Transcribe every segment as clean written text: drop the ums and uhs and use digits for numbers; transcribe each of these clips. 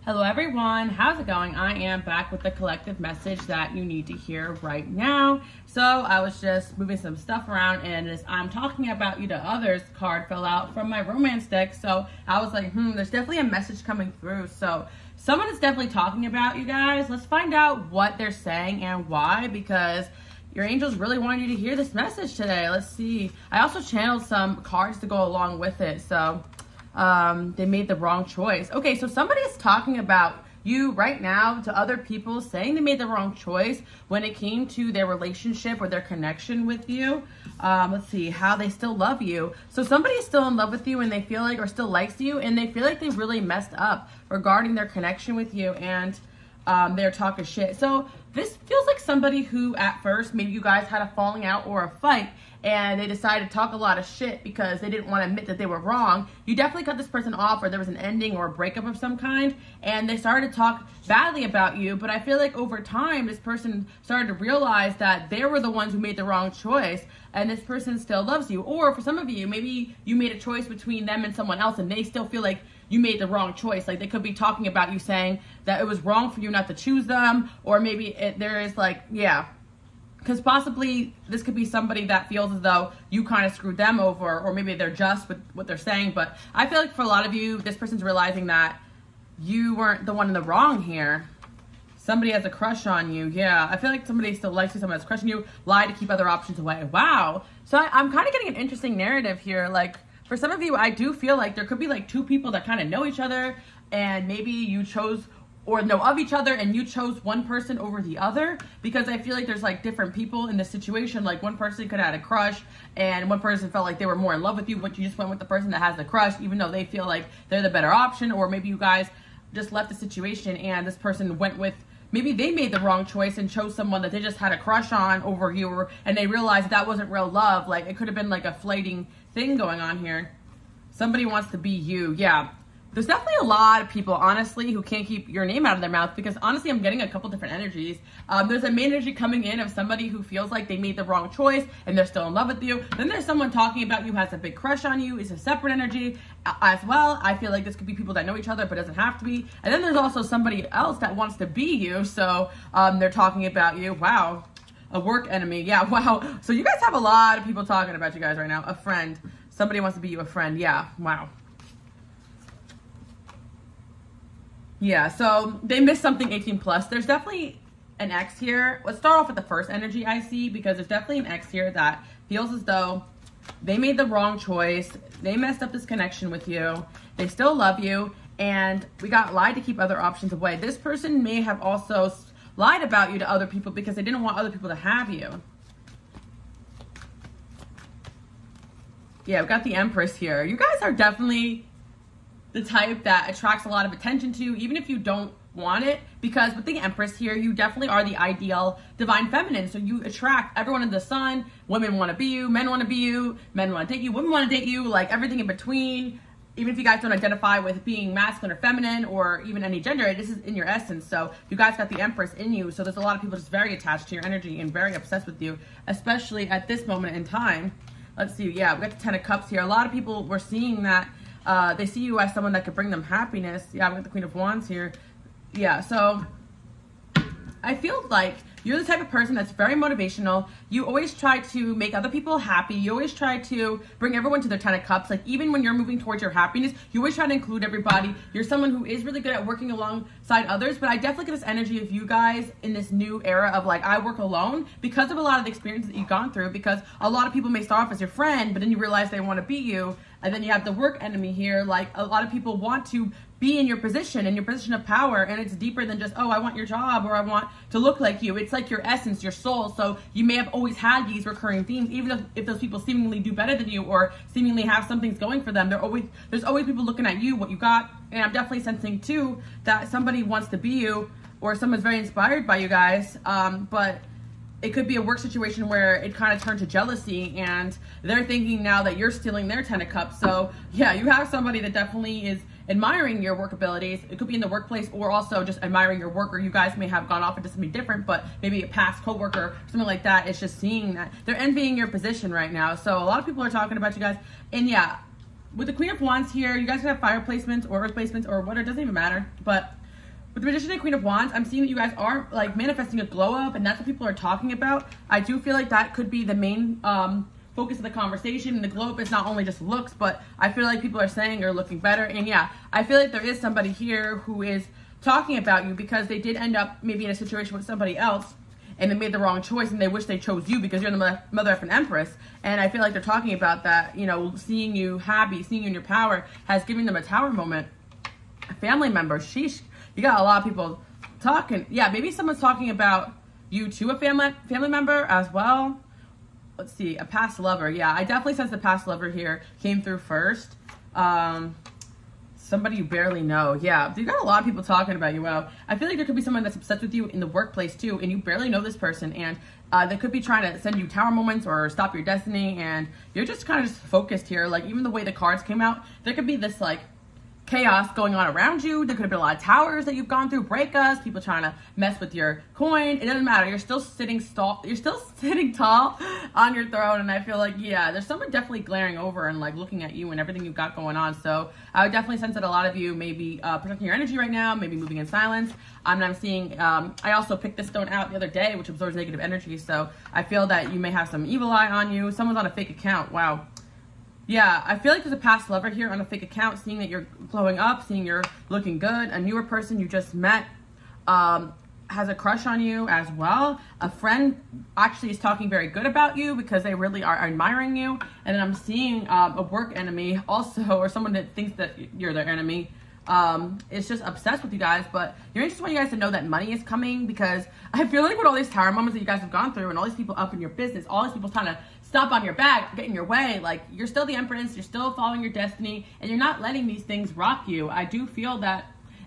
Hello everyone, how's it going? I am back with the collective message that you need to hear right now. So I was just moving some stuff around, and as I'm talking about you to others card fell out from my romance deck. So I was like, there's definitely a message coming through. So someone is definitely talking about you guys. Let's find out what they're saying and why, because your angels really want you to hear this message today. Let's see. I also channeled some cards to go along with it. So they made the wrong choice. Okay, so somebody is talking about you right now to other people, saying they made the wrong choice when it came to their relationship or their connection with you. Let's see, how they still love you. So somebody is still in love with you, and they feel like, or still likes you, and they feel like they really messed up regarding their connection with you, and they're talking shit. So this feels like somebody who at first, maybe you guys had a falling out or a fight, and they decided to talk a lot of shit because they didn't want to admit that they were wrong. You definitely cut this person off, or there was an ending or a breakup of some kind, and they started to talk badly about you. But I feel like over time, this person started to realize that they were the ones who made the wrong choice, and this person still loves you. Or for some of you, maybe you made a choice between them and someone else, and they still feel like you made the wrong choice. Like they could be talking about you, saying that it was wrong for you not to choose them, or maybe there is like, because possibly this could be somebody that feels as though you kind of screwed them over, or maybe they're just with what they're saying. But I feel like for a lot of you, this person's realizing that you weren't the one in the wrong here. Somebody has a crush on you. Yeah, I feel like somebody still likes you, someone that's crushing you, lied to keep other options away. Wow. So I'm kind of getting an interesting narrative here. Like for some of you, I do feel like there could be like two people that kind of know each other, and maybe you chose or know of each other, and you chose one person over the other, because I feel like there's like different people in this situation. Like one person could have had a crush, and one person felt like they were more in love with you, but you just went with the person that has the crush, even though they feel like they're the better option. Or maybe you guys just left the situation, and this person went with, maybe they made the wrong choice and chose someone that they just had a crush on over you, and they realized that wasn't real love. Like it could have been like a fleeting thing going on here. Somebody wants to be you. Yeah. There's definitely a lot of people, honestly, who can't keep your name out of their mouth, because honestly, I'm getting a couple different energies. There's a main energy coming in of somebody who feels like they made the wrong choice and they're still in love with you. Then there's someone talking about you, has a big crush on you. It's a separate energy as well. I feel like this could be people that know each other, but doesn't have to be. And then there's also somebody else that wants to be you. So they're talking about you. Wow. A work enemy. Yeah, wow. So you guys have a lot of people talking about you guys right now. A friend. Somebody wants to be you, a friend. Yeah, wow. Yeah, so they missed something 18 plus. There's definitely an ex here. Let's start off with the first energy I see, because there's definitely an ex here that feels as though they made the wrong choice. They messed up this connection with you. They still love you, and we got lied to keep other options away. This person may have also lied about you to other people because they didn't want other people to have you. Yeah, we got the Empress here. You guys are definitely the type that attracts a lot of attention to, even if you don't want it, because with the Empress here, you definitely are the ideal divine feminine. So you attract everyone in the sun. Women want to be you, men want to be you, men want to date you, women want to date you, like everything in between. Even if you guys don't identify with being masculine or feminine or even any gender, this is in your essence. So you guys got the Empress in you. So there's a lot of people just very attached to your energy and very obsessed with you, especially at this moment in time. Let's see. Yeah, we got the Ten of Cups here. A lot of people were seeing that they see you as someone that could bring them happiness. Yeah, we got the Queen of Wands here. Yeah, so I feel like you're the type of person that's very motivational. You always try to make other people happy. You always try to bring everyone to their 10 of cups. Like even when you're moving towards your happiness, you always try to include everybody. You're someone who is really good at working alongside others, but I definitely get this energy of you guys in this new era of like, I work alone, because of a lot of the experiences that you've gone through, because a lot of people may start off as your friend, but then you realize they want to be you. And then you have the work enemy here. Like a lot of people want to be in your position of power, and it's deeper than just, oh, I want your job or I want to look like you. It's like your essence, your soul. So you may have always had these recurring themes, even if those people seemingly do better than you or seemingly have something going for them. There's always people looking at you, what you got. And I'm definitely sensing too that somebody wants to be you, or someone's very inspired by you guys. But it could be a work situation where it kind of turned to jealousy, and they're thinking now that you're stealing their 10 of cups. So yeah, you have somebody that definitely is admiring your work abilities. It could be in the workplace or also just admiring your work, or you guys may have gone off into something different, but maybe a past coworker or something like that. It's just seeing that they're envying your position right now. So a lot of people are talking about you guys. And yeah, with the Queen of Wands here, you guys can have fire placements or earth placements or what, it doesn't even matter. But With the Magician and Queen of Wands, I'm seeing that you guys are like manifesting a glow up, and that's what people are talking about. I do feel like that could be the main focus of the conversation. And the glow up is not only just looks, but I feel like people are saying you're looking better. And yeah, I feel like there is somebody here who is talking about you because they did end up maybe in a situation with somebody else and they made the wrong choice and they wish they chose you because you're the mother effing empress. And I feel like they're talking about that, you know, seeing you happy, seeing you in your power has given them a tower moment. A family member, sheesh. You got a lot of people talking. Yeah, maybe someone's talking about you to a family member as well. Let's see, a past lover. Yeah, I definitely sense the past lover here came through first. Somebody you barely know. Yeah, you got a lot of people talking about you. Wow. I feel like there could be someone that's obsessed with you in the workplace too, and you barely know this person, and they could be trying to send you tower moments or stop your destiny, and you're just kind of just focused here. Like, even the way the cards came out, there could be this like chaos going on around you. There could have been a lot of towers that you've gone through, breakups, people trying to mess with your coin. It doesn't matter. You're still sitting tall on your throne. And I feel like, yeah, there's someone definitely glaring over and like looking at you and everything you've got going on. So I would definitely sense that a lot of you may be protecting your energy right now, maybe moving in silence. I'm seeing, I also picked this stone out the other day, which absorbs negative energy. So I feel that you may have some evil eye on you. Someone's on a fake account. Wow. Yeah, I feel like there's a past lover here on a fake account, seeing that you're glowing up, seeing you're looking good. A newer person you just met has a crush on you as well. A friend actually is talking very good about you because they really are admiring you. And then I'm seeing a work enemy also, or someone that thinks that you're their enemy. It's just obsessed with you guys, but I just want you guys to know that money is coming, because I feel like with all these tower moments that you guys have gone through and all these people up in your business, all these people trying to stop on your back, get in your way, like, you're still the empress, you're still following your destiny, and you're not letting these things rock you. I do feel that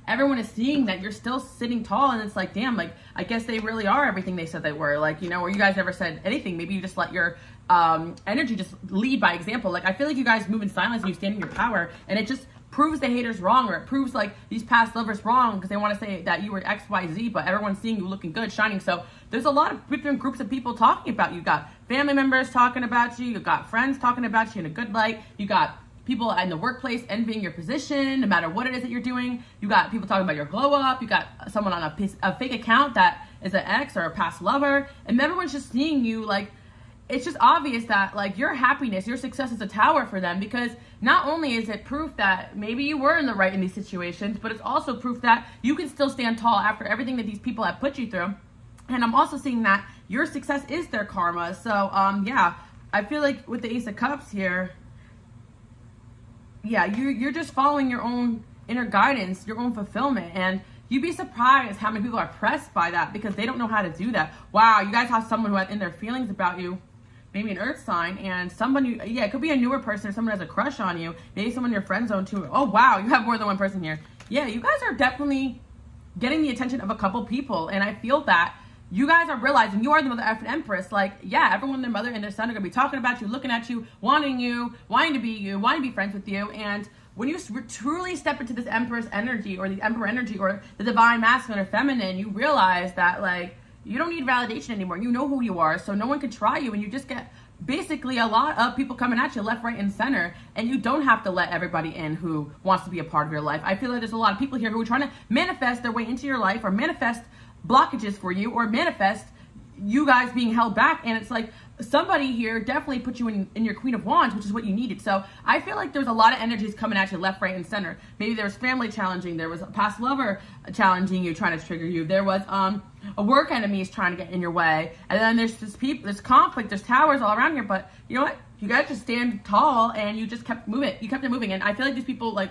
everyone is seeing that you're still sitting tall, and it's like, damn, like, I guess they really are everything they said they were, like, you know, or you guys never said anything. Maybe you just let your energy just lead by example. Like, I feel like you guys move in silence and you stand in your power, and it just proves the haters wrong, or it proves like these past lovers wrong because they want to say that you were XYZ, but everyone's seeing you looking good, shining. So there's a lot of different groups of people talking about you. You got family members talking about you, you got friends talking about you in a good light, you got people in the workplace envying your position no matter what it is that you're doing, you got people talking about your glow up, you got someone on a fake account that is an ex or a past lover, and everyone's just seeing you like, it's just obvious that like your happiness, your success is a tower for them, because not only is it proof that maybe you were in the right in these situations, but it's also proof that you can still stand tall after everything that these people have put you through. And I'm also seeing that your success is their karma. So yeah, I feel like with the Ace of Cups here, yeah, you're just following your own inner guidance, your own fulfillment, and you'd be surprised how many people are pressed by that because they don't know how to do that. Wow, you guys have someone who has in their feelings about you, maybe an earth sign, and somebody, yeah, it could be a newer person or someone has a crush on you, maybe someone in your friend zone too. Oh wow, you have more than one person here. Yeah, you guys are definitely getting the attention of a couple people, and I feel that you guys are realizing you are the mother effing empress. Like, yeah, everyone, their mother and their son are gonna be talking about you, looking at you, wanting to be friends with you. And when you truly step into this empress energy or the emperor energy or the divine masculine or feminine, you realize that like, you don't need validation anymore. You know who you are, so no one can try you, and you just get basically a lot of people coming at you left, right, and center, and you don't have to let everybody in who wants to be a part of your life. I feel like there's a lot of people here who are trying to manifest their way into your life, or manifest blockages for you, or manifest you guys being held back, and it's like somebody here definitely put you in your Queen of Wands, which is what you needed. So I feel like there's a lot of energies coming at you left, right, and center. Maybe there was family challenging, there was a past lover challenging you, trying to trigger you, there was a work enemy is trying to get in your way, and then there's there's conflict, there's towers all around here. But you know what, you guys just stand tall and you just kept moving, you kept it moving. And I feel like these people like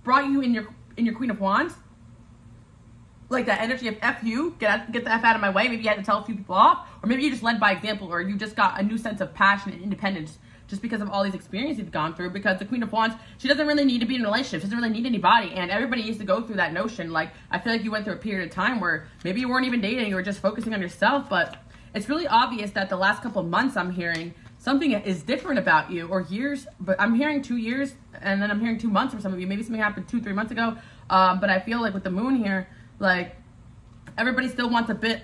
brought you in your Queen of Wands, like that energy of F you, get the F out of my way. Maybe you had to tell a few people off, or maybe you just led by example, or you just got a new sense of passion and independence just because of all these experiences you've gone through. Because the Queen of Wands, she doesn't really need to be in a relationship, she doesn't really need anybody, and everybody used to go through that notion. Like, I feel like you went through a period of time where maybe you weren't even dating, you were just focusing on yourself, but it's really obvious that the last couple of months I'm hearing something is different about you, or years, but I'm hearing 2 years, and then I'm hearing 2 months for some of you. Maybe something happened 2-3 months ago, but I feel like with the moon here, like, everybody still wants a bit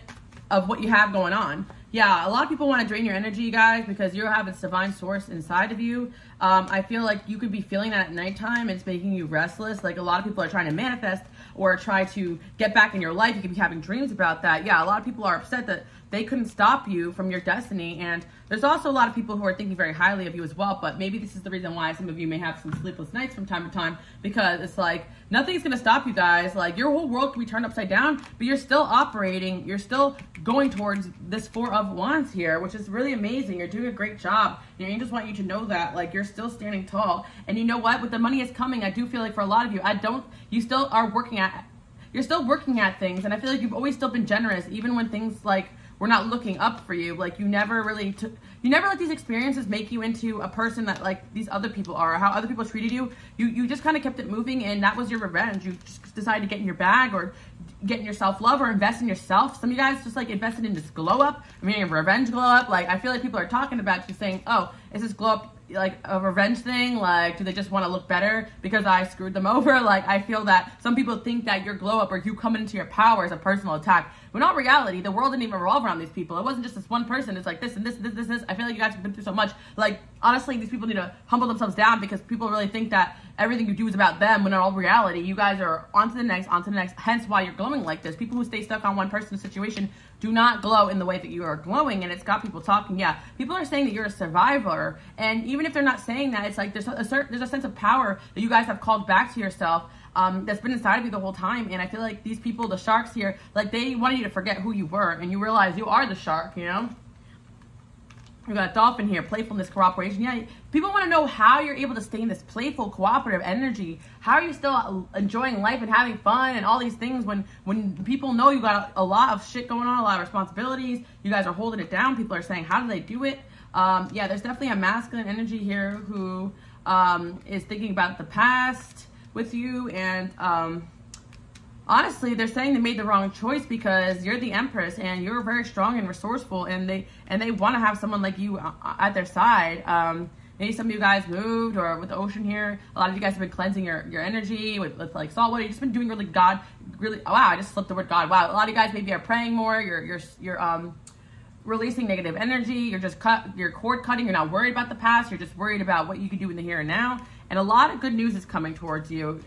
of what you have going on. Yeah, a lot of people want to drain your energy, you guys, because you have this divine source inside of you. I feel like you could be feeling that at nighttime. It's making you restless. Like, a lot of people are trying to manifest or try to get back in your life. You could be having dreams about that. Yeah, a lot of people are upset that they couldn't stop you from your destiny. And there's also a lot of people who are thinking very highly of you as well. But maybe this is the reason why some of you may have some sleepless nights from time to time, because it's like nothing's going to stop you guys. Like your whole world can be turned upside down, but you're still operating. You're still going towards this Four of Wands here, which is really amazing. You're doing a great job. Your angels want you to know that, like, you're still standing tall. And you know what? With the money is coming, I do feel like for a lot of you, you still are you're still working at things. And I feel like you've always still been generous, even when things like we're not looking up for you. Like you never let these experiences make you into a person that like these other people are, or how other people treated you. You just kind of kept it moving, and that was your revenge. You just decided to get in your bag, or get in your self-love, or invest in yourself. Some of you guys just like invested in this glow up. I mean, a revenge glow up. Like I feel like people are talking about you saying, oh, is this glow up like a revenge thing? Like, do they just want to look better because I screwed them over? Like, I feel that some people think that your glow up or you coming into your power is a personal attack. When in reality, the world didn't even revolve around these people. It wasn't just this one person. It's like this and this and this and this. I feel like you guys have been through so much. Like, honestly, these people need to humble themselves down, because people really think that everything you do is about them, when in all reality, you guys are on to the next, hence why you're glowing like this. People who stay stuck on one person's situation do not glow in the way that you are glowing, and it's got people talking. Yeah, people are saying that you're a survivor, and even if they're not saying that, it's like there's a sense of power that you guys have called back to yourself, that's been inside of you the whole time. And I feel like these people, the sharks here, like they wanted you to forget who you were, and you realize you are the shark, you know? We got a dolphin here, playfulness, cooperation. Yeah, people want to know how you're able to stay in this playful, cooperative energy. How are you still enjoying life and having fun and all these things when people know you got a lot of shit going on, a lot of responsibilities. You guys are holding it down. People are saying, how do they do it? Yeah, there's definitely a masculine energy here who is thinking about the past with you, and honestly, they're saying they made the wrong choice, because you're the Empress and you're very strong and resourceful, and they want to have someone like you at their side. Maybe some of you guys moved, or with the ocean here, a lot of you guys have been cleansing your energy with like salt water. You've just been doing wow, I just slipped the word God. Wow, a lot of you guys maybe are praying more. You're releasing negative energy. You're cord cutting. You're not worried about the past. You're just worried about what you can do in the here and now. And a lot of good news is coming towards you.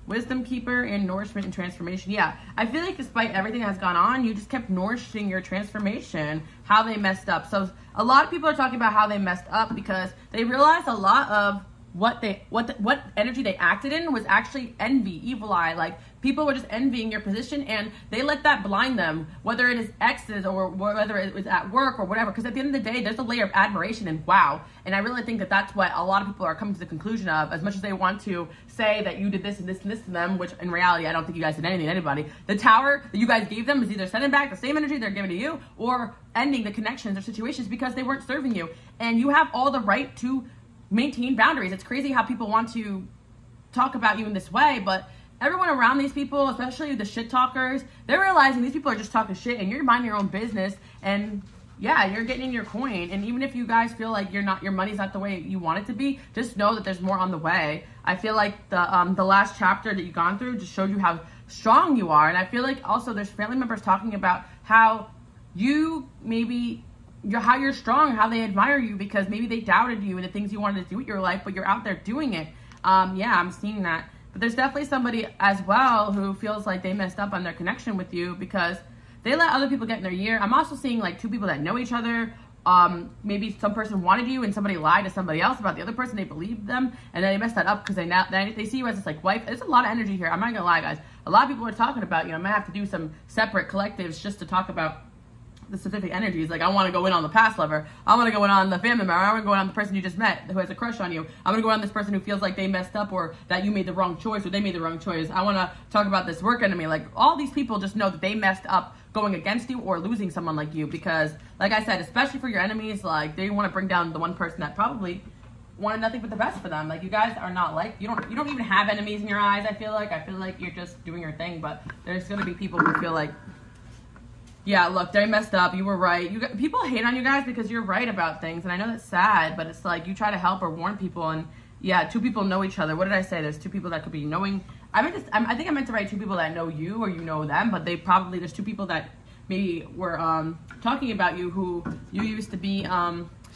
Wisdom keeper and nourishment and transformation. Yeah, I feel like despite everything that has gone on, you just kept nourishing your transformation, how they messed up. So a lot of people are talking about how they messed up because they realized a lot of what energy they acted in was actually envy, evil eye. Like people were just envying your position, and they let that blind them, whether it is exes or whether it was at work or whatever. Because at the end of the day, there's a layer of admiration and wow. And I really think that that's what a lot of people are coming to the conclusion of. As much as they want to say that you did this and this and this to them, which in reality, I don't think you guys did anything to anybody. The tower that you guys gave them is either sending back the same energy they're giving to you, or ending the connections or situations because they weren't serving you. And you have all the right to maintain boundaries. It's crazy how people want to talk about you in this way, but everyone around these people, especially the shit talkers, they're realizing these people are just talking shit, and you're minding your own business, and yeah, you're getting in your coin. And even if you guys feel like your money's not the way you want it to be, just know that there's more on the way. I feel like the last chapter that you've gone through just showed you how strong you are, and I feel like also there's family members talking about how how you're strong, how they admire you, because maybe they doubted you and the things you wanted to do with your life, but you're out there doing it. Yeah, I'm seeing that. But there's definitely somebody as well who feels like they messed up on their connection with you because they let other people get in their ear. I'm also seeing like two people that know each other. Maybe some person wanted you and somebody lied to somebody else about the other person. They believed them, and then they messed that up because they see you as this like wife. There's a lot of energy here. I'm not gonna lie, guys. A lot of people are talking about, I might have to do some separate collectives just to talk about the specific energies. Like, I want to go in on the past lover. I want to go in on the family member. I want to go in on the person you just met who has a crush on you. I'm going to go on this person who feels like they messed up, or that you made the wrong choice, or they made the wrong choice. I want to talk about this work enemy. Like, all these people just know that they messed up going against you or losing someone like you, because like I said, especially for your enemies, like they want to bring down the one person that probably wanted nothing but the best for them. Like, you guys are not like, you don't even have enemies in your eyes. I feel like you're just doing your thing, but there's going to be people who feel like, yeah, look, they messed up. You were right. People hate on you guys because you're right about things, and I know that's sad, but it's like you try to help or warn people, and yeah, two people know each other. What did I say? There's two people that could be knowing. I think I meant to write two people that know you or you know them, but there's two people that maybe were talking about you who you used to be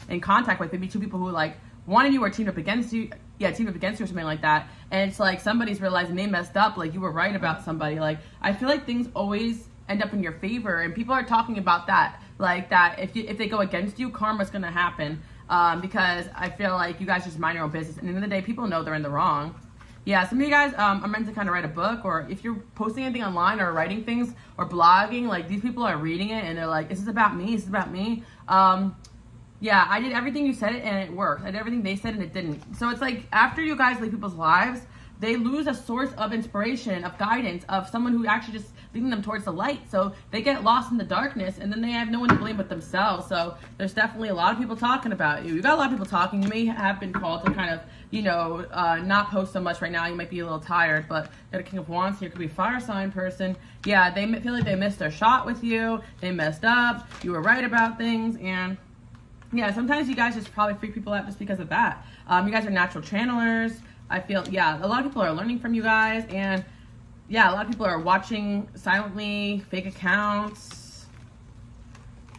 in contact with. Maybe two people who like wanted you or teamed up against you. team up against you or something like that. And it's like somebody's realizing they messed up, like you were right about somebody. Like, I feel like things always end up in your favor, and people are talking about that, like that if they go against you, karma's gonna happen. Because I feel like you guys just mind your own business. And at the end of the day, people know they're in the wrong. Yeah, some of you guys are meant to kind of write a book, or if you're posting anything online or writing things or blogging, like these people are reading it and they're like, this is about me, this is about me. Yeah, I did everything you said and it worked. I did everything they said and it didn't. So it's like after you guys leave people's lives, they lose a source of inspiration, of guidance, of someone who actually just leading them towards the light. So they get lost in the darkness, and then they have no one to blame but themselves. So there's definitely a lot of people talking about you. You got a lot of people talking. You may have been called to kind of, you know, not post so much right now. You might be a little tired, but got a King of Wands here. Could be a fire sign person. Yeah, they feel like they missed their shot with you. They messed up. You were right about things, and yeah, sometimes you guys just probably freak people out just because of that. You guys are natural channelers. I feel, yeah, a lot of people are learning from you guys, and yeah, a lot of people are watching silently, fake accounts.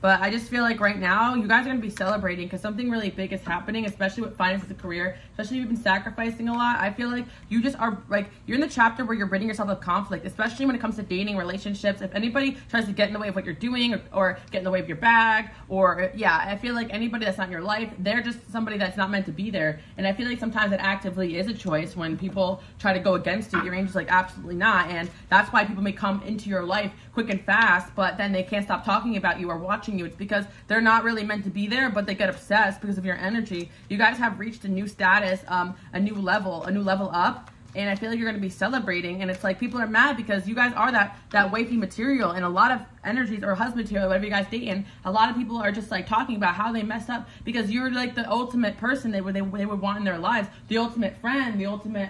But I just feel like right now, you guys are going to be celebrating because something really big is happening, especially with finances and career, especially if you've been sacrificing a lot. I feel like you just are, like, you're in the chapter where you're ridding yourself of conflict, especially when it comes to dating, relationships. If anybody tries to get in the way of what you're doing or get in the way of your bag, or, yeah, I feel like anybody that's not in your life, they're just somebody that's not meant to be there. And I feel like sometimes it actively is a choice when people try to go against you. Your angel's like, absolutely not. And that's why people may come into your life quick and fast, but then they can't stop talking about you or watching you. It's because they're not really meant to be there, but they get obsessed because of your energy. You guys have reached a new status, a new level up, and I feel like you're going to be celebrating. And it's like people are mad because you guys are that wifey material, and a lot of energies, or husband material, whatever you guys dating, a lot of people are just like talking about how they messed up because you're like the ultimate person they would want in their lives, the ultimate friend, the ultimate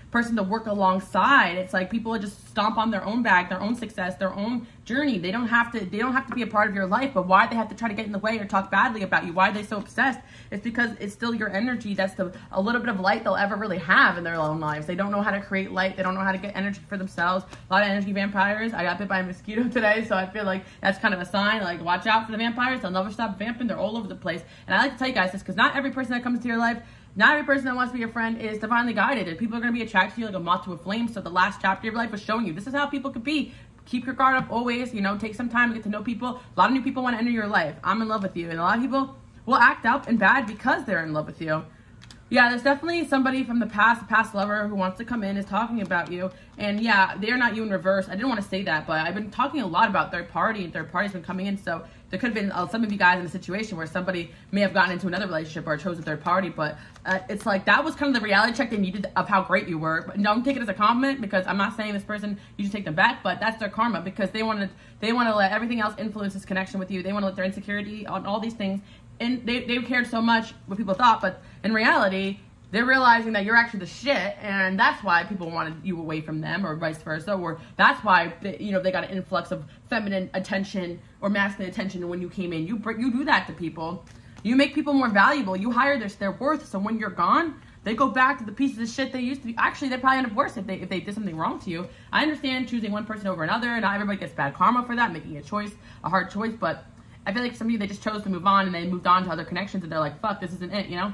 person to work alongside. It's like people just stomp on their own back, their own success, their own journey. They don't have to be a part of your life, but why they have to try to get in the way or talk badly about you? Why are they so obsessed? It's because it's still your energy. That's a little bit of light they'll ever really have in their own lives. They don't know how to create light. They don't know how to get energy for themselves. A lot of energy vampires. I got bit by a mosquito today, so I feel like that's kind of a sign. Like, watch out for the vampires. They'll never stop vamping. They're all over the place. And I like to tell you guys this because not every person that comes into your life, not every person that wants to be your friend is divinely guided, and people are going to be attracted to you like a moth to a flame. So the last chapter of your life was showing you this is how people could be. Keep your guard up always, you know, take some time to get to know people. A lot of new people want to enter your life. I'm in love with you, and a lot of people will act up and bad because they're in love with you. Yeah, there's definitely somebody from the past lover who wants to come in, is talking about you. And yeah, they're not you in reverse. I didn't want to say that, but I've been talking a lot about third party, and third party's been coming in. So there could have been some of you guys in a situation where somebody may have gotten into another relationship or chose a third party. But it's like that was kind of the reality check they needed of how great you were. But don't take it as a compliment, because I'm not saying this person, you should take them back, but that's their karma, because they want to let everything else influence this connection with you. They want to let their insecurity on all these things. And they cared so much what people thought, but in reality, they're realizing that you're actually the shit, and that's why people wanted you away from them, or vice versa, or that's why they got an influx of feminine attention or masculine attention when you came in. You do that to people. You make people more valuable. You hire their worth, so when you're gone, they go back to the pieces of shit they used to be. Actually, they probably end up worse if they did something wrong to you. I understand choosing one person over another. Not everybody gets bad karma for that, making a hard choice, but I feel like some of you, they just chose to move on, and they moved on to other connections, and they're like, fuck, this isn't it, you know?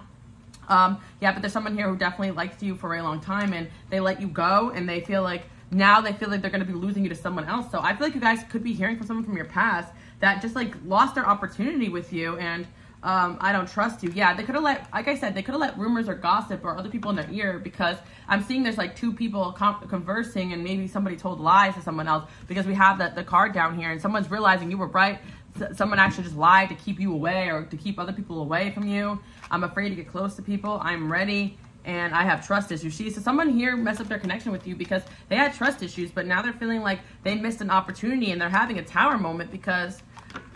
Yeah, but there's someone here who definitely liked you for a very long time, and they let you go, and they feel like they're going to be losing you to someone else. So I feel like you guys could be hearing from someone from your past that just like lost their opportunity with you, and I don't trust you. Yeah, they could have let rumors or gossip or other people in their ear, because I'm seeing there's like two people conversing, and maybe somebody told lies to someone else, because we have the card down here, and someone's realizing you were right. Someone actually just lied to keep you away, or to keep other people away from you. I'm afraid to get close to people. I'm ready, and I have trust issues. So someone here messed up their connection with you because they had trust issues, but now they're feeling like they missed an opportunity, and they're having a tower moment because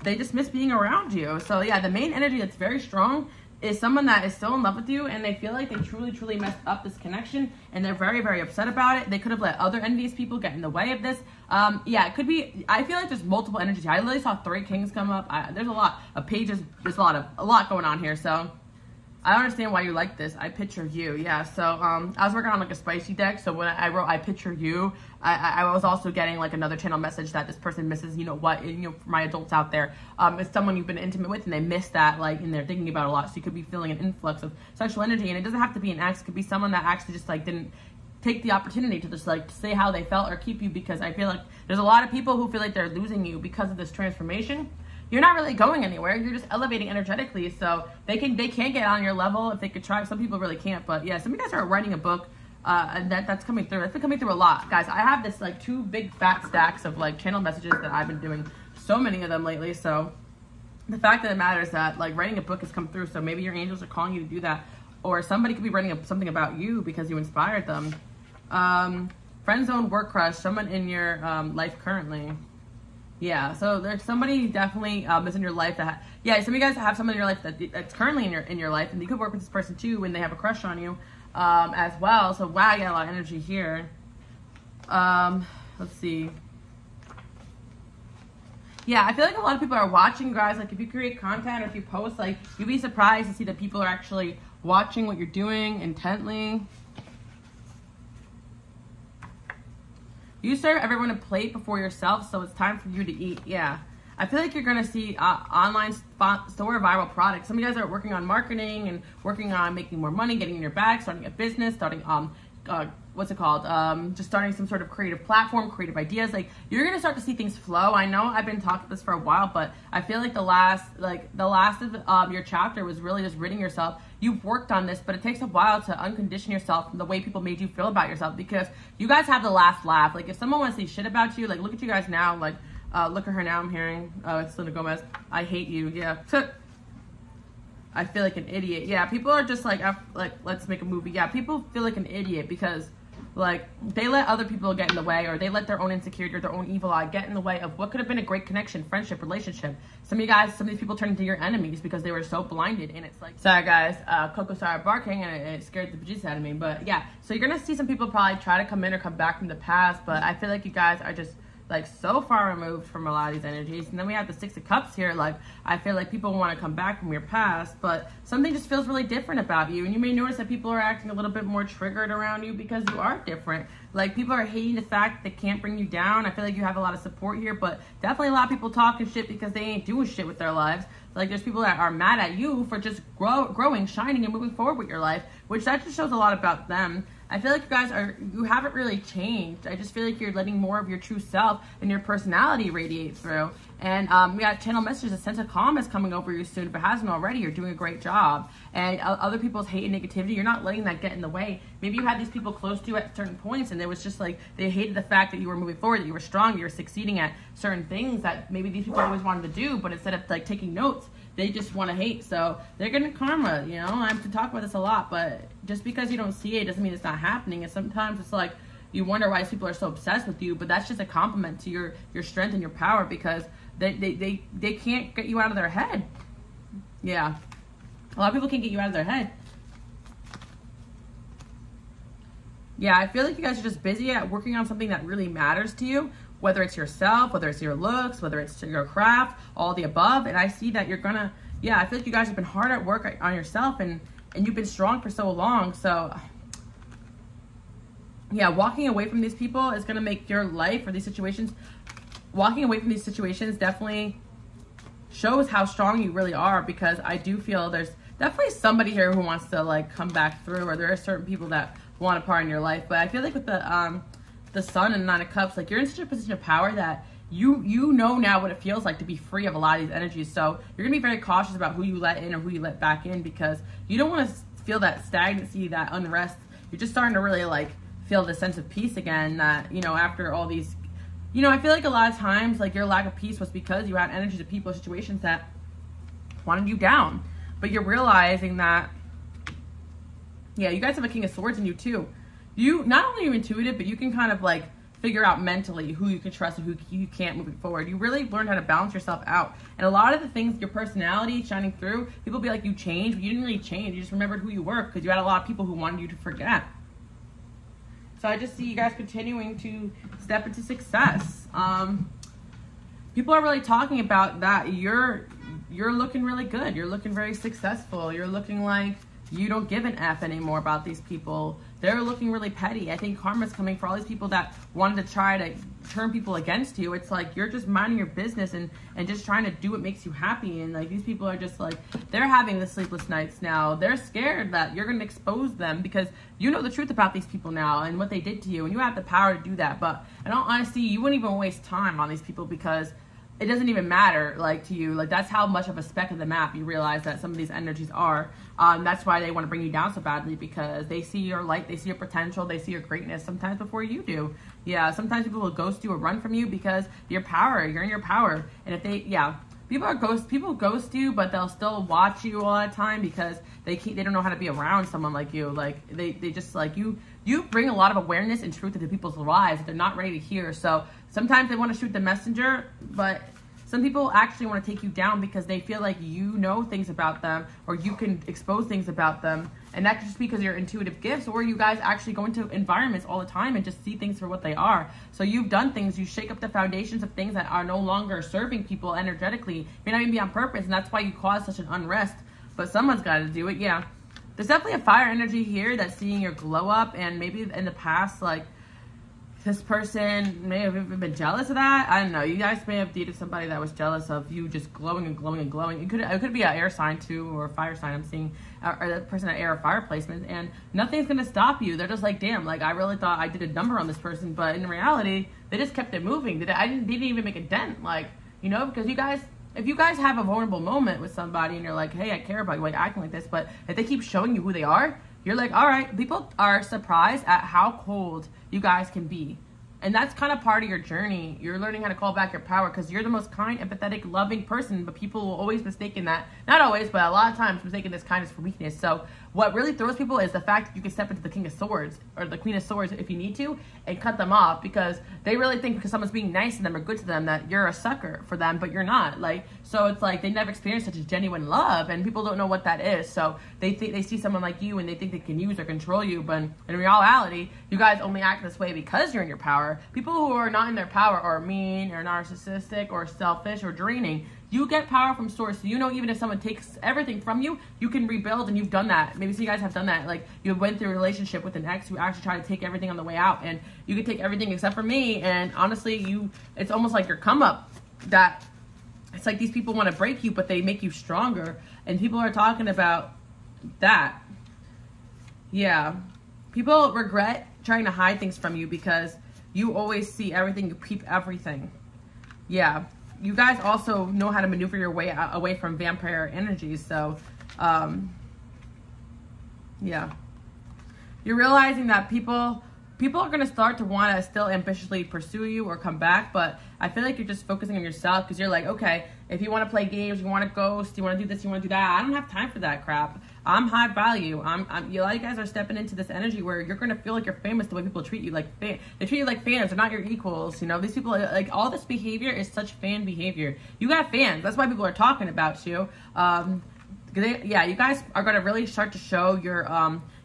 they just miss being around you. So yeah, the main energy that's very strong is someone that is still in love with you, and they feel like they truly messed up this connection, and they're very upset about it. They could have let other envious people get in the way of this. Yeah, it could be. I feel like there's multiple energies. I literally saw 3 kings come up. There's a lot of pages. There's a lot going on here. So I don't understand why you like this. I picture you. Yeah, so I was working on like a spicy deck, so when I wrote I picture you, I was also getting like another channel message that this person misses, you know what, and, you know, for my adults out there, it's someone you've been intimate with and they miss that, like, and they're thinking about it a lot, so you could be feeling an influx of sexual energy, and it doesn't have to be an ex, it could be someone that actually just like didn't take the opportunity to just like say how they felt or keep you, because I feel like there's a lot of people who feel like they're losing you because of this transformation. You're not really going anywhere. You're just elevating energetically, so they can get on your level if they could try. Some people really can't, but yeah, some of you guys are writing a book, and that's coming through. That's been coming through a lot, guys. I have this like 2 big fat stacks of like channel messages that I've been doing, so many of them lately. So the fact that it matters that like writing a book has come through. So maybe your angels are calling you to do that, or somebody could be writing something about you because you inspired them. Friend zone, work crush, someone in your life currently. Yeah, so there's somebody definitely is in your life that, yeah, some of you guys have someone in your life that's currently in your life, and you could work with this person too when they have a crush on you as well. So wow, I got a lot of energy here. Let's see. Yeah, I feel like a lot of people are watching, guys. Like if you create content or if you post, like you'd be surprised to see that people are actually watching what you're doing intently. You serve everyone a plate before yourself, so it's time for you to eat. Yeah. I feel like you're going to see online store viral products. Some of you guys are working on marketing and working on making more money, getting in your bag, starting a business, starting, what's it called? Just starting some sort of creative platform, creative ideas. Like you're going to start to see things flow. I know I've been talking about this for a while, but I feel like the last of your chapter was really just ridding yourself. You've worked on this, but it takes a while to uncondition yourself from the way people made you feel about yourself, because you guys have the last laugh. Like if someone wants to say shit about you, like look at you guys now, like look at her now. I'm hearing, it's Selena Gomez. I hate you. Yeah. I feel like an idiot. Yeah, people are just like let's make a movie. Yeah, people feel like an idiot because like they let other people get in the way, or they let their own insecurity or their own evil eye get in the way of what could have been a great connection, friendship, relationship. Some of you guys, some of these people turn into your enemies because they were so blinded, and it's like, sorry guys, Coco started barking and it scared the bejesus out of me. But yeah, so you're gonna see some people probably try to come in or come back from the past, but I feel like you guys are just like so far removed from a lot of these energies. And then we have the 6 of Cups here. Like I feel like people want to come back from your past, but something just feels really different about you. And you may notice that people are acting a little bit more triggered around you because you are different. Like people are hating the fact that they can't bring you down. I feel like you have a lot of support here, but definitely a lot of people talking shit because they ain't doing shit with their lives. Like there's people that are mad at you for just growing, shining, and moving forward with your life, which that just shows a lot about them. I feel like you guys you haven't really changed. I just feel like you're letting more of your true self and your personality radiate through. And we got channel messages, a sense of calm is coming over you soon. If it hasn't already, you're doing a great job. And other people's hate and negativity, you're not letting that get in the way. Maybe you had these people close to you at certain points, and it was just like they hated the fact that you were moving forward, that you were strong, you were succeeding at certain things that maybe these people always wanted to do, but instead of like taking notes, they just want to hate. So they're getting karma, you know. I have to talk about this a lot, but just because you don't see it doesn't mean it's not happening. And sometimes it's like you wonder why people are so obsessed with you, but that's just a compliment to your strength and your power, because they can't get you out of their head. Yeah, a lot of people can't get you out of their head. Yeah, I feel like you guys are just busy at working on something that really matters to you, whether it's yourself, whether it's your looks, whether it's your craft, all the above. And I see that you're gonna, yeah, I feel like you guys have been hard at work on yourself, and you've been strong for so long. So yeah, walking away from these people is gonna make your life, or these situations, walking away from these situations definitely shows how strong you really are, because I do feel there's definitely somebody here who wants to like come back through, or there are certain people that want a part in your life. But I feel like with the Sun and 9 of Cups, like you're in such a position of power that you know now what it feels like to be free of a lot of these energies. So you're gonna be very cautious about who you let in or who you let back in, because you don't want to feel that stagnancy, that unrest. You're just starting to really like feel this sense of peace again, that, you know, after all these, you know, I feel like a lot of times like your lack of peace was because you had energies of people, situations that wanted you down. But you're realizing that, yeah, you guys have a King of Swords in you too. You, not only are you intuitive, but you can kind of like figure out mentally who you can trust and who you can't moving forward. You really learned how to balance yourself out. And a lot of the things, your personality shining through, people be like, you changed, but you didn't really change. You just remembered who you were, because you had a lot of people who wanted you to forget. So I just see you guys continuing to step into success. People are really talking about that. You're looking really good. You're looking very successful. You're looking like you don't give an F anymore about these people. They're looking really petty. I think karma's coming for all these people that wanted to try to turn people against you. It's like you're just minding your business and just trying to do what makes you happy. And like these people are just like, they're having the sleepless nights now. They're scared that you're going to expose them because you know the truth about these people now and what they did to you. And you have the power to do that. But in all honesty, you wouldn't even waste time on these people because it doesn't even matter, like, to you. Like, that's how much of a speck of the map you realize that some of these energies are. That's why they want to bring you down so badly, because they see your light, they see your potential, they see your greatness sometimes before you do. Yeah, sometimes people will ghost you or run from you because your power, you're in your power. And if they, people ghost you, but they'll still watch you all the time because they don't know how to be around someone like you. Like, they just, like, you bring a lot of awareness and truth into people's lives that they're not ready to hear. So sometimes they want to shoot the messenger, but some people actually want to take you down because they feel like you know things about them or you can expose things about them. And that could just be because of your intuitive gifts, or you guys actually go into environments all the time and just see things for what they are. So you've done things, you shake up the foundations of things that are no longer serving people energetically. May not even be on purpose, and that's why you cause such an unrest. But someone's got to do it, yeah. There's definitely a fire energy here that's seeing your glow up, and maybe in the past, like, this person may have been jealous of that. I don't know. You guys may have dated somebody that was jealous of you just glowing and glowing and glowing. It could be an air sign too, or a fire sign. I'm seeing, or the person at air or fire placement, and nothing's gonna stop you. They're just like, damn, like I really thought I did a number on this person, but in reality, they just kept it moving. They didn't even make a dent, like, you know, because you guys. If you guys have a vulnerable moment with somebody and you're like, hey, I care about you, like acting like this, but if they keep showing you who they are, you're like, all right, people are surprised at how cold you guys can be. And that's kind of part of your journey. You're learning how to call back your power because you're the most kind, empathetic, loving person, but people will always mistake that. Not always, but a lot of times mistaking this kindness for weakness. So what really throws people is the fact that you can step into the King of Swords or the Queen of Swords if you need to and cut them off because they really think because someone's being nice to them or good to them that you're a sucker for them, but you're not. Like, so it's like they never experienced such a genuine love and people don't know what that is. So they think they see someone like you and they think they can use or control you, but in reality, you guys only act this way because you're in your power. People who are not in their power are mean or narcissistic or selfish or draining. You get power from source. So you know, even if someone takes everything from you, you can rebuild, and you've done that. Maybe some of you guys have done that. Like, you went through a relationship with an ex who actually tried to take everything on the way out, and you could take everything except for me. And honestly, it's almost like your come up. That it's like these people want to break you, but they make you stronger. And people are talking about that. Yeah, people regret trying to hide things from you because you always see everything. You peep everything. Yeah. You guys also know how to maneuver your way away from vampire energies. So, yeah. You're realizing that people are going to start to want to still ambitiously pursue you or come back. But I feel like you're just focusing on yourself because you're like, okay, if you want to play games, you want to ghost, you want to do this, you want to do that. I don't have time for that crap. I'm high value. A lot of you guys are stepping into this energy where you're going to feel like you're famous the way people treat you. Like, they treat you like fans. They're not your equals. You know, these people, like, all this behavior is such fan behavior. You got fans. That's why people are talking about you. You guys are going to really start to show your,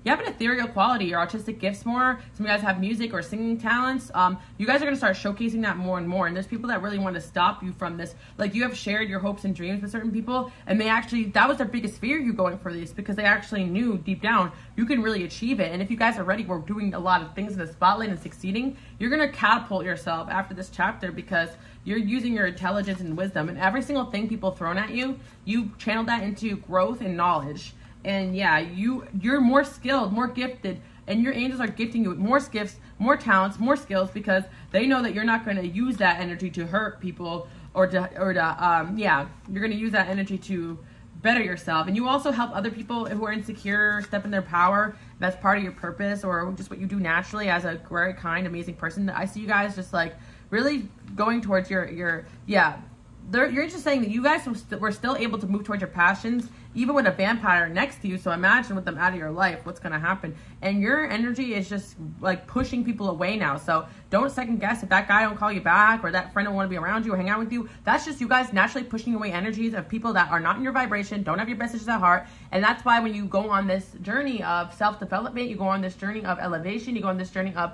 you have an ethereal quality, your artistic gifts more. Some of you guys have music or singing talents. You guys are going to start showcasing that more and more. And there's people that really want to stop you from this. Like, you have shared your hopes and dreams with certain people, and they actually, that was their biggest fear, you going for this, because they actually knew deep down you can really achieve it. And if you guys are ready, we're doing a lot of things in the spotlight and succeeding, you're going to catapult yourself after this chapter because you're using your intelligence and wisdom. And every single thing people thrown at you, you channel that into growth and knowledge. And yeah, you're more skilled, more gifted, and your angels are gifting you with more gifts, more talents, more skills, because they know that you're not going to use that energy to hurt people you're going to use that energy to better yourself. And you also help other people who are insecure step in their power. That's part of your purpose, or just what you do naturally as a very kind, amazing person. I see you guys just like really going towards you're just saying that you guys were still able to move towards your passions, even with a vampire next to you. So imagine with them out of your life, what's going to happen. And your energy is just like pushing people away now. So don't second guess if that guy don't call you back or that friend don't want to be around you or hang out with you. That's just you guys naturally pushing away energies of people that are not in your vibration, don't have your best interests at heart. And that's why when you go on this journey of self-development, you go on this journey of elevation, you go on this journey of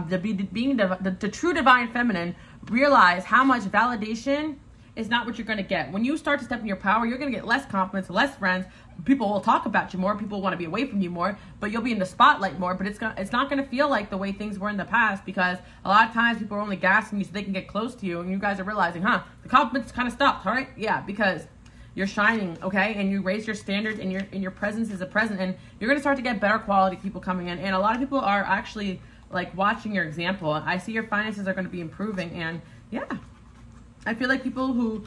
being the true divine feminine, realize how much validation is not what you're going to get. When you start to step in your power, you're going to get less confidence, less friends. People will talk about you more. People want to be away from you more, but you'll be in the spotlight more. But it's not going to feel like the way things were in the past, because a lot of times people are only gassing you so they can get close to you, and you guys are realizing, the confidence kind of stopped, all right? Yeah, because you're shining, okay? And you raise your standards, and your presence is a present, and you're going to start to get better quality people coming in. And a lot of people are actually like watching your example. I see your finances are going to be improving, and yeah, I feel like people who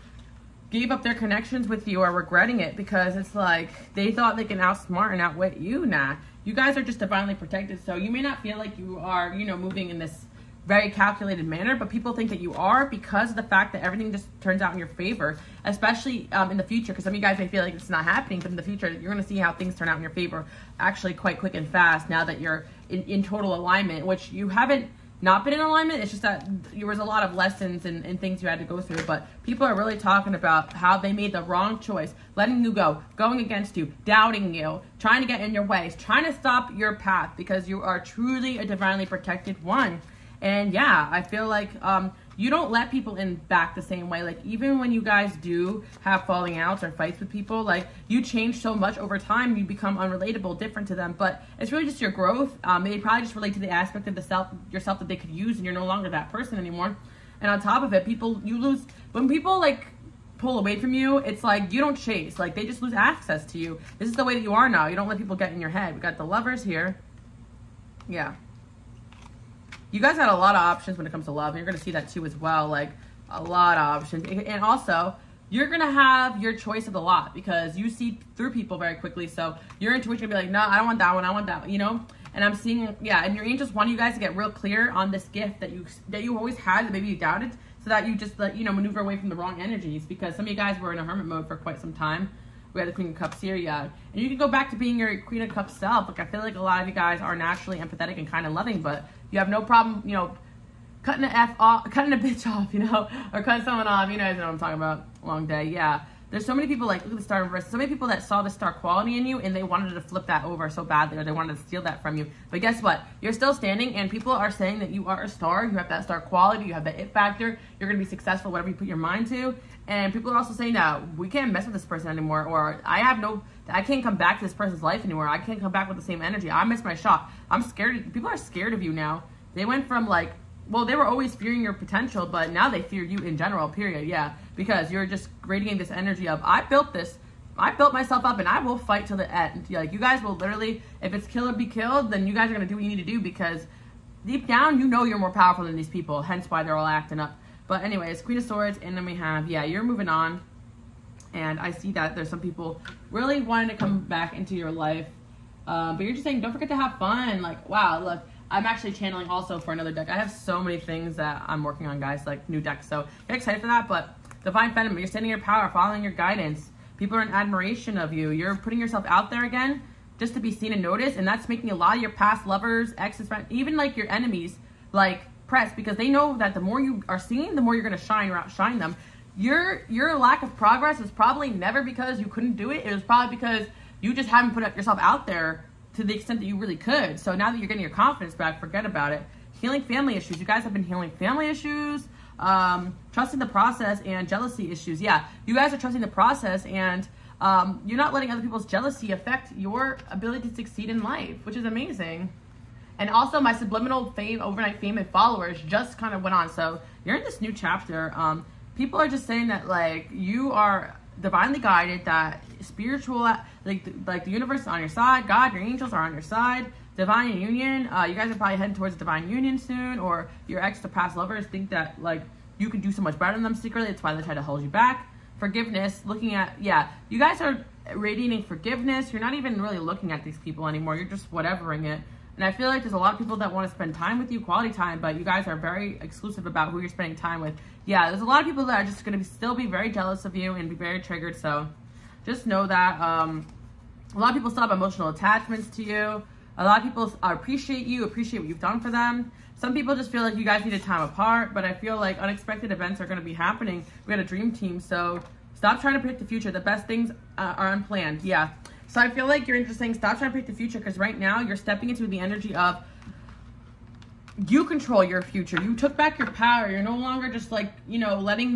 gave up their connections with you are regretting it, because it's like they thought they can outsmart and outwit you. Nah, you guys are just divinely protected. So you may not feel like you are, moving in this very calculated manner, but people think that you are, because of the fact that everything just turns out in your favor, especially in the future. Because some of you guys may feel like it's not happening, but in the future, you're going to see how things turn out in your favor actually quite quick and fast, now that you're in total alignment, which you haven't not been in alignment. It's just that there was a lot of lessons and things you had to go through. But people are really talking about how they made the wrong choice, letting you go, going against you, doubting you, trying to get in your way, trying to stop your path, because you are truly a divinely protected one. And yeah, I feel like you don't let people in back the same way. Like, even when you guys do have falling outs or fights with people, like, you change so much over time, you become unrelatable, different to them. But it's really just your growth. They probably just relate to the aspect of yourself that they could use, and you're no longer that person anymore. And on top of it, when people like pull away from you, it's like you don't chase. Like, they just lose access to you. This is the way that you are now. You don't let people get in your head. We got the Lovers here. Yeah. You guys had a lot of options when it comes to love, and you're going to see that too as well, like a lot of options. And also, you're going to have your choice of the lot, because you see through people very quickly. So your intuition will be like, no, I don't want that one, I want that one, And I'm seeing, and your angels want you guys to get real clear on this gift that you always had, that maybe you doubted, so that you just maneuver away from the wrong energies, because some of you guys were in a hermit mode for quite some time. We have the Queen of Cups here, yeah. And you can go back to being your Queen of Cups self. Like, I feel like a lot of you guys are naturally empathetic and kind of loving, but you have no problem, cutting a bitch off, or cutting someone off. You guys know what I'm talking about. Long day, yeah. There's so many people, like, look at the star in reverse. So many people that saw the star quality in you, and they wanted to flip that over so badly, or they wanted to steal that from you. But guess what? You're still standing, and people are saying that you are a star. You have that star quality. You have that it factor. You're going to be successful, whatever you put your mind to. And people are also saying that we can't mess with this person anymore, or I can't come back to this person's life anymore. I can't come back with the same energy. I missed my shot. I'm scared. People are scared of you now. They went from like, well, they were always fearing your potential, but now they fear you in general, period. Yeah, because you're just radiating this energy of, I built this. I built myself up, and I will fight till the end. Like, you guys will literally, if it's kill or be killed, then you guys are going to do what you need to do, because deep down, you're more powerful than these people, hence why they're all acting up. But anyways, Queen of Swords, and then we have, you're moving on. And I see that there's some people really wanting to come back into your life. But you're just saying, don't forget to have fun. Like, wow, look, I'm actually channeling also for another deck. I have so many things that I'm working on, guys, like new decks. So get excited for that. But Divine Feminine, you're standing in your power, following your guidance. People are in admiration of you. You're putting yourself out there again just to be seen and noticed. And that's making a lot of your past lovers, exes, friends, even like your enemies, like, press, because they know that the more you are seen, the more you're going to shine or outshine them. Your lack of progress is probably never because you couldn't do it. It was probably because you just haven't put yourself out there to the extent that you really could. So now that you're getting your confidence back, forget about it. Healing family issues. You guys have been healing family issues, trusting the process, and jealousy issues. Yeah, you guys are trusting the process, and you're not letting other people's jealousy affect your ability to succeed in life, which is amazing. And also, my subliminal fame, overnight fame, and followers just kind of went on. So you're in this new chapter. People are just saying that, like, you are divinely guided, that spiritual, like the universe is on your side. God, your angels are on your side. Divine union. You guys are probably heading towards a divine union soon. Or your ex or past lovers think that, like, you can do so much better than them secretly. That's why they try to hold you back. Forgiveness. Looking at, you guys are radiating forgiveness. You're not even really looking at these people anymore. You're just whatevering it. And I feel like there's a lot of people that want to spend time with you, quality time, but you guys are very exclusive about who you're spending time with. Yeah, there's a lot of people that are just going to still be very jealous of you and be very triggered. So just know that a lot of people still have emotional attachments to you. A lot of people appreciate you, appreciate what you've done for them. Some people just feel like you guys need a time apart, but I feel like unexpected events are going to be happening. We got a dream team, so stop trying to predict the future. The best things are unplanned. Yeah. So I feel like you're interesting. Stop trying to predict the future, because right now you're stepping into the energy of you control your future. You took back your power. You're no longer just like, you know, letting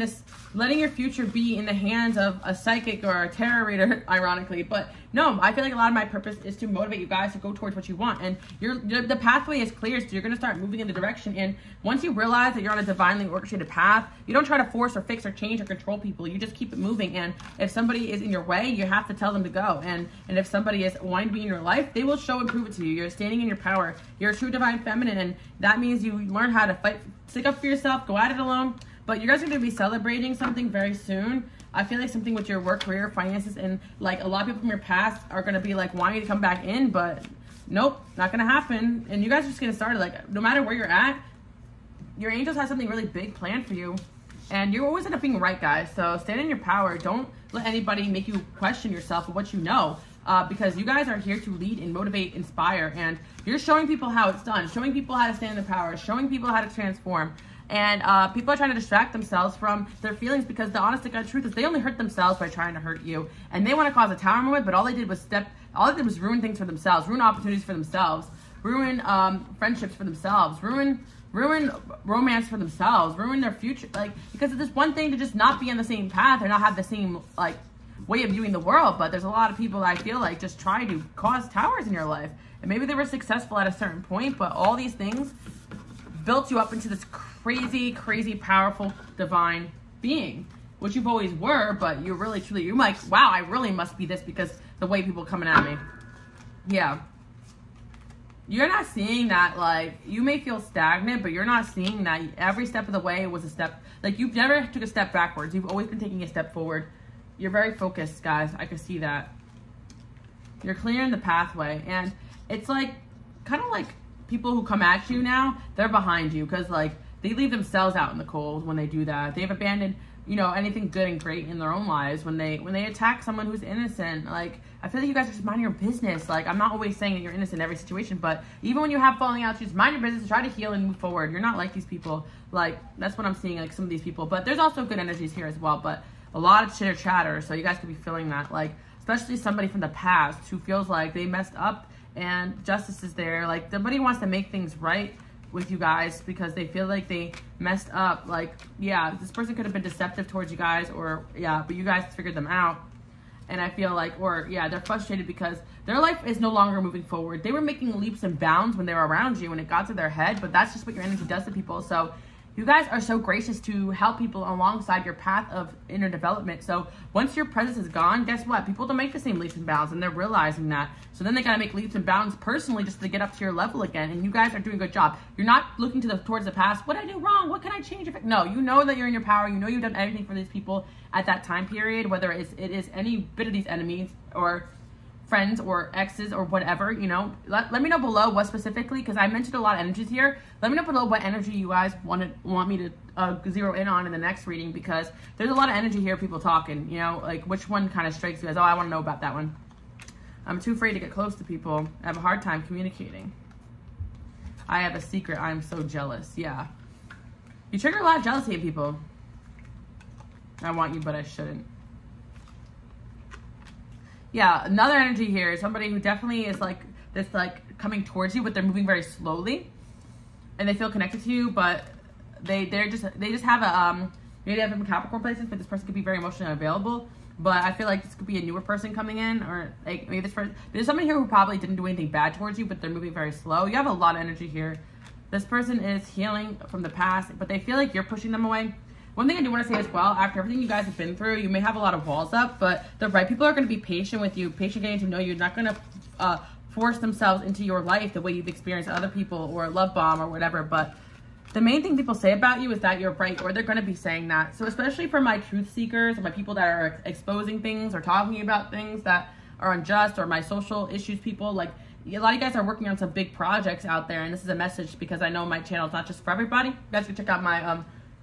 your future be in the hands of a psychic or a tarot reader, ironically. But no, I feel like a lot of my purpose is to motivate you guys to go towards what you want. And the pathway is clear, so you're going to start moving in the direction. And once you realize that you're on a divinely orchestrated path, you don't try to force or fix or change or control people. You just keep it moving. And if somebody is in your way, you have to tell them to go. And if somebody is wanting to be in your life, they will show and prove it to you. You're standing in your power. You're a true divine feminine, and that means you learn how to fight, stick up for yourself, go at it alone. But you guys are going to be celebrating something very soon. I feel like something with your work, career, finances, and like a lot of people from your past are going to be like wanting to come back in, but nope, not going to happen. And you guys are just getting started. Like, no matter where you're at, your angels have something really big planned for you. And you always end up being right, guys. So stand in your power. Don't let anybody make you question yourself or what you know. Because you guys are here to lead and motivate, inspire. And you're showing people how it's done. Showing people how to stand in their power. Showing people how to transform. And people are trying to distract themselves from their feelings, because the honest to God truth is they only hurt themselves by trying to hurt you. And they want to cause a tower moment, but all they did was ruin things for themselves, ruin opportunities for themselves, ruin friendships for themselves, ruin romance for themselves, ruin their future. Like, because it's this one thing to just not be on the same path or not have the same like way of viewing the world. But there's a lot of people that I feel like just try to cause towers in your life, and maybe they were successful at a certain point, but all these things built you up into this crazy powerful divine being, which you've always were. But you're really truly, you're like, wow, I really must be this because the way people coming at me. Yeah, you're not seeing that. Like, you may feel stagnant, but you're not seeing that every step of the way was a step. Like, you've never took a step backwards. You've always been taking a step forward. You're very focused, guys. I can see that. You're clearing the pathway, and it's like kind of like people who come at you now, they're behind you, because like they leave themselves out in the cold when they do that. They've abandoned, you know, anything good and great in their own lives when they attack someone who's innocent. Like, I feel like you guys are just minding your business. Like, I'm not always saying that you're innocent in every situation, but even when you have falling outs, just mind your business, try to heal and move forward. You're not like these people. Like, that's what I'm seeing, like some of these people. But there's also good energies here as well, but a lot of chitter chatter, so you guys could be feeling that. Like, especially somebody from the past who feels like they messed up and justice is there. Like, somebody wants to make things right with you guys because they feel like they messed up. Like, yeah, this person could have been deceptive towards you guys, or yeah, but you guys figured them out. And I feel like, or yeah, they're frustrated because their life is no longer moving forward. They were making leaps and bounds when they were around you and it got to their head, but that's just what your energy does to people. So you guys are so gracious to help people alongside your path of inner development. So once your presence is gone, guess what? People don't make the same leaps and bounds, and they're realizing that. So then they got to make leaps and bounds personally just to get up to your level again. And you guys are doing a good job. You're not looking towards the past. What did I do wrong? What can I change? No, you know that you're in your power. You know you've done everything for these people at that time period, whether it is any bit of these enemies or friends or exes or whatever, you know. Let me know below what specifically, because I mentioned a lot of energies here. Let me know below what energy you guys want me to zero in on in the next reading, because there's a lot of energy here, people talking, you know, like which one kind of strikes you as, oh, I want to know about that one. I'm too afraid to get close to people. I have a hard time communicating. I have a secret. I'm so jealous. Yeah. You trigger a lot of jealousy in people. I want you, but I shouldn't. Yeah, another energy here is somebody who definitely is like this, like coming towards you, but they're moving very slowly, and they feel connected to you, but they just have a maybe they have some Capricorn places, but this person could be very emotionally unavailable. But I feel like this could be a newer person coming in, or like maybe this person. There's somebody here who probably didn't do anything bad towards you, but they're moving very slow. You have a lot of energy here. This person is healing from the past, but they feel like you're pushing them away. One thing I do want to say as well, after everything you guys have been through, you may have a lot of walls up, but the right people are going to be patient with you, patient getting to know you. Not going to force themselves into your life the way you've experienced other people, or love bomb or whatever. But the main thing people say about you is that you're right, or they're going to be saying that. So especially for my truth seekers, or my people that are exposing things or talking about things that are unjust, or my social issues people, like a lot of you guys are working on some big projects out there, and this is a message because I know my channel is not just for everybody. You guys can check out my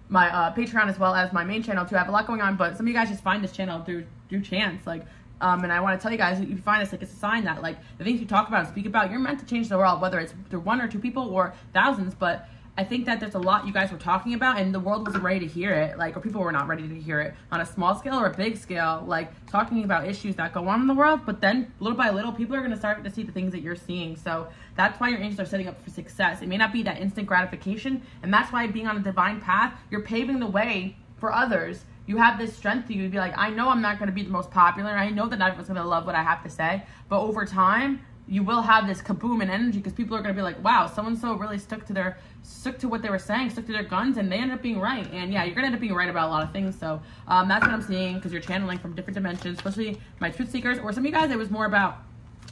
Patreon as well as my main channel too. I have a lot going on, but some of you guys just find this channel through chance, like, and I want to tell you guys, if you find this, like, it's a sign that, like, the things you talk about and speak about, you're meant to change the world, whether it's through one or two people or thousands. But I think that there's a lot you guys were talking about, and the world wasn't ready to hear it, like, or people were not ready to hear it on a small scale or a big scale, like talking about issues that go on in the world. But then little by little, people are going to start to see the things that you're seeing. So that's why your angels are setting up for success. It may not be that instant gratification, and that's why being on a divine path, you're paving the way for others. You have this strength to you to be like, I know I'm not going to be the most popular. I know that not everyone's going to love what I have to say, but over time, you will have this kaboom in energy, because people are going to be like, wow, so-and-so really stuck to what they were saying, stuck to their guns, and they ended up being right. And yeah, you're going to end up being right about a lot of things. So that's what I'm seeing, because you're channeling from different dimensions, especially my truth seekers, or some of you guys, it was more about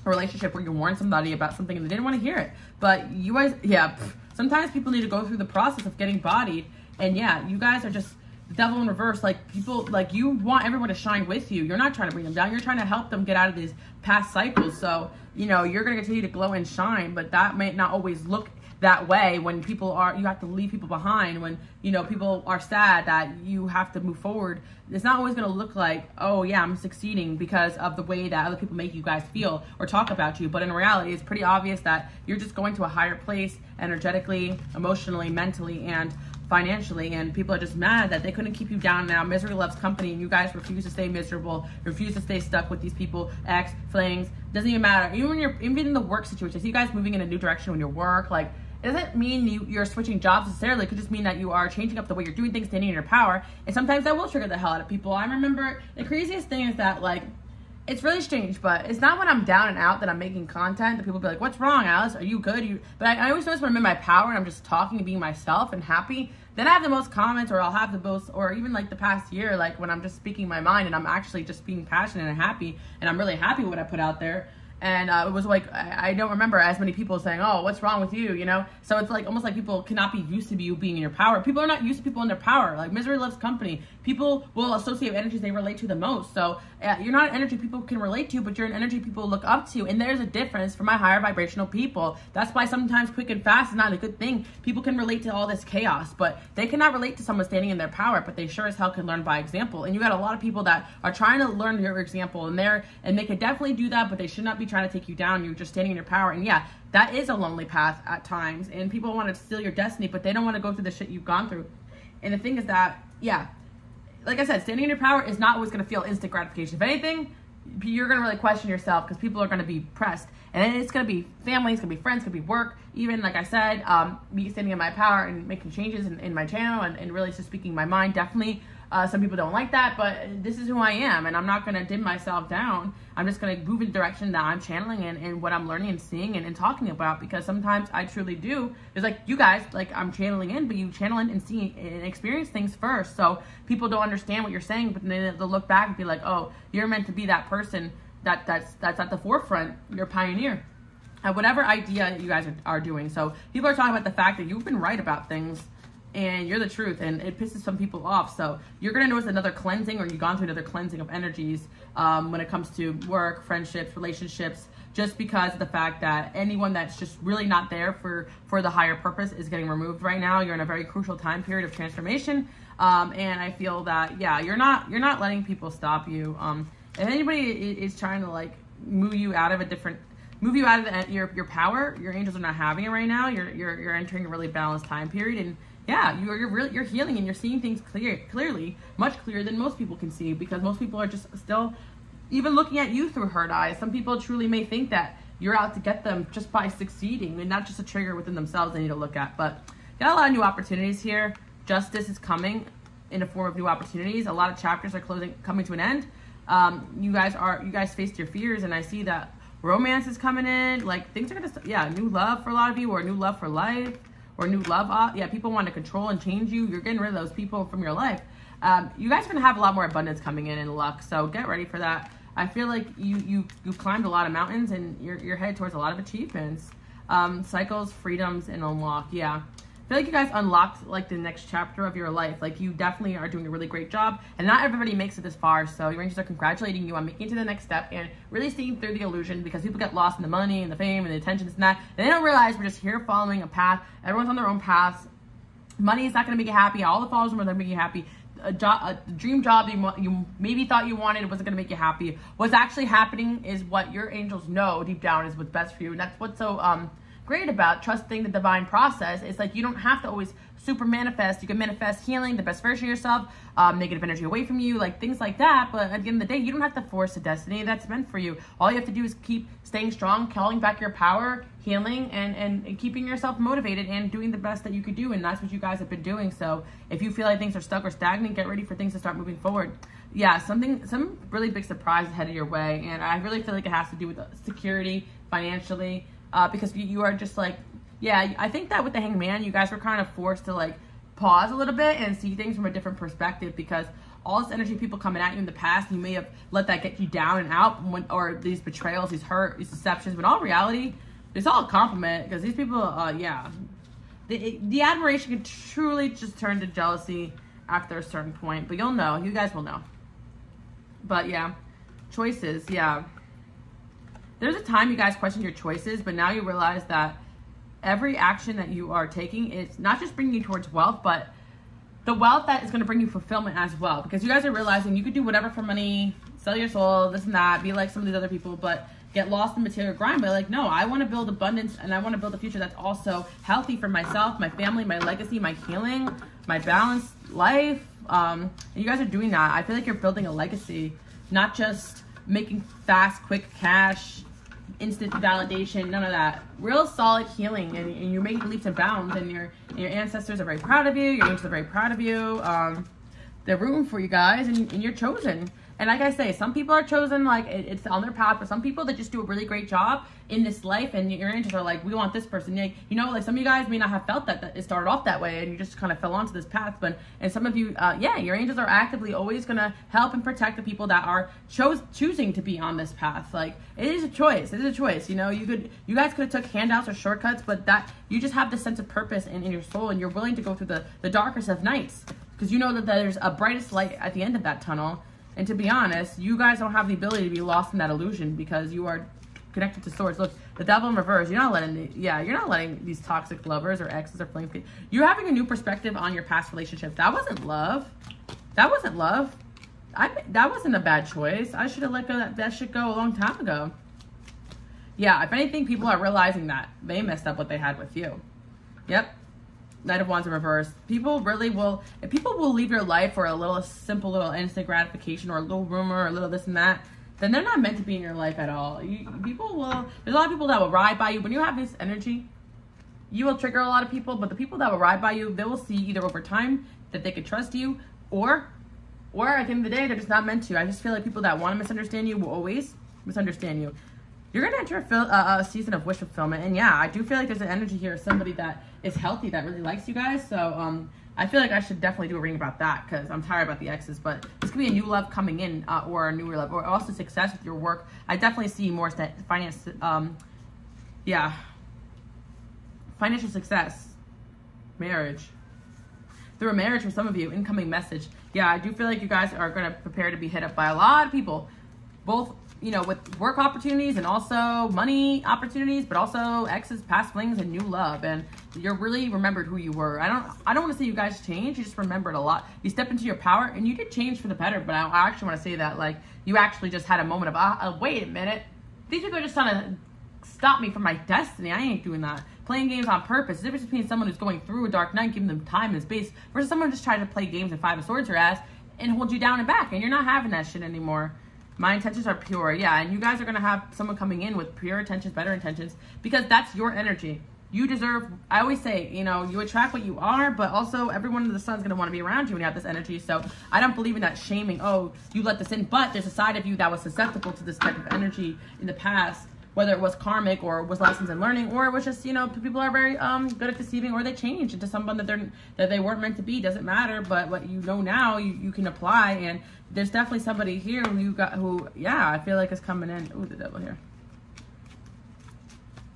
a relationship where you warned somebody about something and they didn't want to hear it. But you guys, yeah, sometimes people need to go through the process of getting bodied. And yeah, you guys are just the devil in reverse. Like, people, like, you want everyone to shine with you. You're not trying to bring them down. You're trying to help them get out of these past cycles. So, you know, you're going to continue to glow and shine, but that may not always look that way when people are, you have to leave people behind, when, you know, people are sad that you have to move forward. It's not always going to look like, oh yeah, I'm succeeding because of the way that other people make you guys feel or talk about you. But in reality, it's pretty obvious that you're just going to a higher place energetically, emotionally, mentally, and financially, and people are just mad that they couldn't keep you down. Now misery loves company, and you guys refuse to stay miserable, refuse to stay stuck with these people, ex, flings, doesn't even matter. Even when you're, even in the work situation, I see you guys moving in a new direction when you work. Like, it doesn't mean you're switching jobs necessarily. It could just mean that you are changing up the way you're doing things, standing in your power, and sometimes that will trigger the hell out of people. I remember the craziest thing is that, like, it's really strange, but it's not when I'm down and out that I'm making content that people be like, what's wrong, Alice? Are you good? But I always notice when I'm in my power and I'm just talking and being myself and happy, then I have the most comments, or I'll have the most, or even like the past year, like when I'm just speaking my mind and I'm actually just being passionate and happy, and I'm really happy with what I put out there. And it was like, I don't remember as many people saying, oh, what's wrong with you, you know? So it's like almost like people cannot be used to you being in your power. People are not used to people in their power. Like, misery loves company. People will associate energies they relate to the most. So you're not an energy people can relate to, but you're an energy people look up to. And there's a difference for my higher vibrational people. That's why sometimes quick and fast is not a good thing. People can relate to all this chaos, but they cannot relate to someone standing in their power, but they sure as hell can learn by example. And you got a lot of people that are trying to learn your example, and they could definitely do that, but they should not be trying to take you down. You're just standing in your power. And yeah, that is a lonely path at times, and people want to steal your destiny, but they don't want to go through the shit you've gone through. And the thing is that, yeah, like I said, standing in your power is not always going to feel instant gratification. If anything, you're going to really question yourself, because people are going to be pressed, and it's going to be family, it's going to be friends, it's going to be work. Even like I said, me standing in my power and making changes in my channel and really just speaking my mind, definitely. Some people don't like that, but this is who I am, and I'm not going to dim myself down. I'm just going to move in the direction that I'm channeling and what I'm learning and seeing and talking about, because sometimes I truly do. It's like you guys, like, I'm channeling in, but you channel in and see and experience things first. So people don't understand what you're saying, but then they'll look back and be like, oh, you're meant to be that person that's at the forefront. You're a pioneer at whatever idea you guys are doing. So people are talking about the fact that you've been right about things, and you're the truth, and it pisses some people off. So you're gonna notice another cleansing, or you've gone through another cleansing of energies when it comes to work, friendships, relationships, just because of the fact that anyone that's just really not there for the higher purpose is getting removed right now. You're in a very crucial time period of transformation, and I feel that, yeah, you're not letting people stop you. If anybody is trying to, like, move you out of your power, your angels are not having it right now. You're entering a really balanced time period, and yeah, you're healing, and you're seeing things clearly, much clearer than most people can see, because most people are just still even looking at you through hurt eyes. Some people truly may think that you're out to get them just by succeeding, and not just a trigger within themselves they need to look at. But got a lot of new opportunities here. Justice is coming in the form of new opportunities. A lot of chapters are coming to an end. You guys faced your fears, and I see that romance is coming in. Like, things are gonna, new love for a lot of you, or new love for life, or new love. Yeah, people want to control and change you. You're getting rid of those people from your life. You guys are gonna have a lot more abundance coming in and luck, so get ready for that. I feel like you climbed a lot of mountains, and you're headed towards a lot of achievements, cycles, freedoms, and unlock. Yeah, I feel like you guys unlocked, like, the next chapter of your life. Like, you definitely are doing a really great job, and not everybody makes it this far, so your angels are congratulating you on making it to the next step and really seeing through the illusion, because people get lost in the money and the fame and the attention and that, and they don't realize we're just here following a path. Everyone's on their own paths. Money is not going to make you happy. All the followers are going to make you happy. A dream job you maybe thought you wanted wasn't going to make you happy. What's actually happening is what your angels know deep down is what's best for you, and that's what's so great about trusting the divine process. It's like you don't have to always super manifest. You can manifest healing, the best version of yourself, negative energy away from you, like things like that. But at the end of the day, you don't have to force a destiny that's meant for you. All you have to do is keep staying strong, calling back your power, healing, and keeping yourself motivated and doing the best that you could do. And that's what you guys have been doing. So if you feel like things are stuck or stagnant, get ready for things to start moving forward. Yeah, some really big surprise headed your way. And I really feel like it has to do with security, financially, because you are just like, yeah, I think that with the Hangman, you guys were kind of forced to like pause a little bit and see things from a different perspective, because all this energy, people coming at you in the past, you may have let that get you down and out, or these betrayals, these hurt, these deceptions. But in all reality, it's all a compliment, because these people, yeah, the admiration can truly just turn to jealousy after a certain point. But you'll know, you guys will know. But yeah, choices, yeah. There's a time you guys question your choices, but now you realize that every action that you are taking is not just bringing you towards wealth, but the wealth that is going to bring you fulfillment as well. Because you guys are realizing you could do whatever for money, sell your soul, this and that, be like some of these other people, but get lost in material grind. But like, no, I want to build abundance, and I want to build a future that's also healthy for myself, my family, my legacy, my healing, my balanced life. And you guys are doing that. I feel like you're building a legacy, not just making fast, quick cash, instant validation, none of that. Real solid healing, and you're making leaps and bounds, and your ancestors are very proud of you, your angels are very proud of you. They're rooting for you guys, and you're chosen. And like I say, some people are chosen, like it's on their path, but some people that just do a really great job in this life, and your angels are like, we want this person. You know, like some of you guys may not have felt that it started off that way, and you just kind of fell onto this path. And some of you, yeah, your angels are actively always gonna help and protect the people that are choosing to be on this path. Like, it is a choice. It is a choice. You know, you guys could have took handouts or shortcuts, but that you just have this sense of purpose in your soul, and you're willing to go through the darkest of nights, because you know that there's a brightest light at the end of that tunnel. And to be honest, you guys don't have the ability to be lost in that illusion, because you are connected to source. Look, the devil in reverse. You're not letting these toxic lovers or exes or flames. You're having a new perspective on your past relationship. That wasn't love. That wasn't love. That wasn't a bad choice. I should have let that shit go a long time ago. Yeah, if anything, people are realizing that they messed up what they had with you. Yep. Knight of Wands in reverse. People really will, if people will leave your life for a little simple little instant gratification, or a little rumor, or a little this and that, then they're not meant to be in your life at all. There's a lot of people that will ride by you. When you have this energy, you will trigger a lot of people, but the people that will ride by you, they will see either over time that they could trust you, or at the end of the day, they're just not meant to. I just feel like people that want to misunderstand you will always misunderstand you. You're going to enter a season of wish fulfillment. And yeah, I do feel like there's an energy here of somebody that is healthy, that really likes you guys. So I feel like I should definitely do a reading about that, because I'm tired about the exes. But this could be a new love coming in, or a newer love, or also success with your work. I definitely see more finance, yeah, financial success, marriage. Through a marriage for some of you, incoming message. Yeah, I do feel like you guys are going to prepare to be hit up by a lot of people, both, you know, with work opportunities and also money opportunities, but also exes, past flings, and new love. And you're really remembered who you were. I don't want to say you guys changed. You just remembered a lot. You stepped into your power, and you did change for the better. But I actually want to say that, like, you actually just had a moment of, wait a minute. These people are just trying to stop me from my destiny. I ain't doing that. Playing games on purpose. The difference between someone who's going through a dark night, giving them time and space, versus someone just trying to play games and Five of Swords your ass and hold you down and back. And you're not having that shit anymore. My intentions are pure. Yeah, and you guys are going to have someone coming in with pure intentions, better intentions, because that's your energy. You deserve, I always say, you know, you attract what you are, but also everyone under the sun is going to want to be around you when you have this energy. So I don't believe in that shaming, oh, you let this in. But there's a side of you that was susceptible to this type of energy in the past, whether it was karmic or was lessons in learning, or it was just, you know, people are very good at deceiving, or they change into someone that they weren't meant to be. Doesn't matter, but what you know now, you can apply. And there's definitely somebody here who yeah, I feel like is coming in. Ooh, the devil here.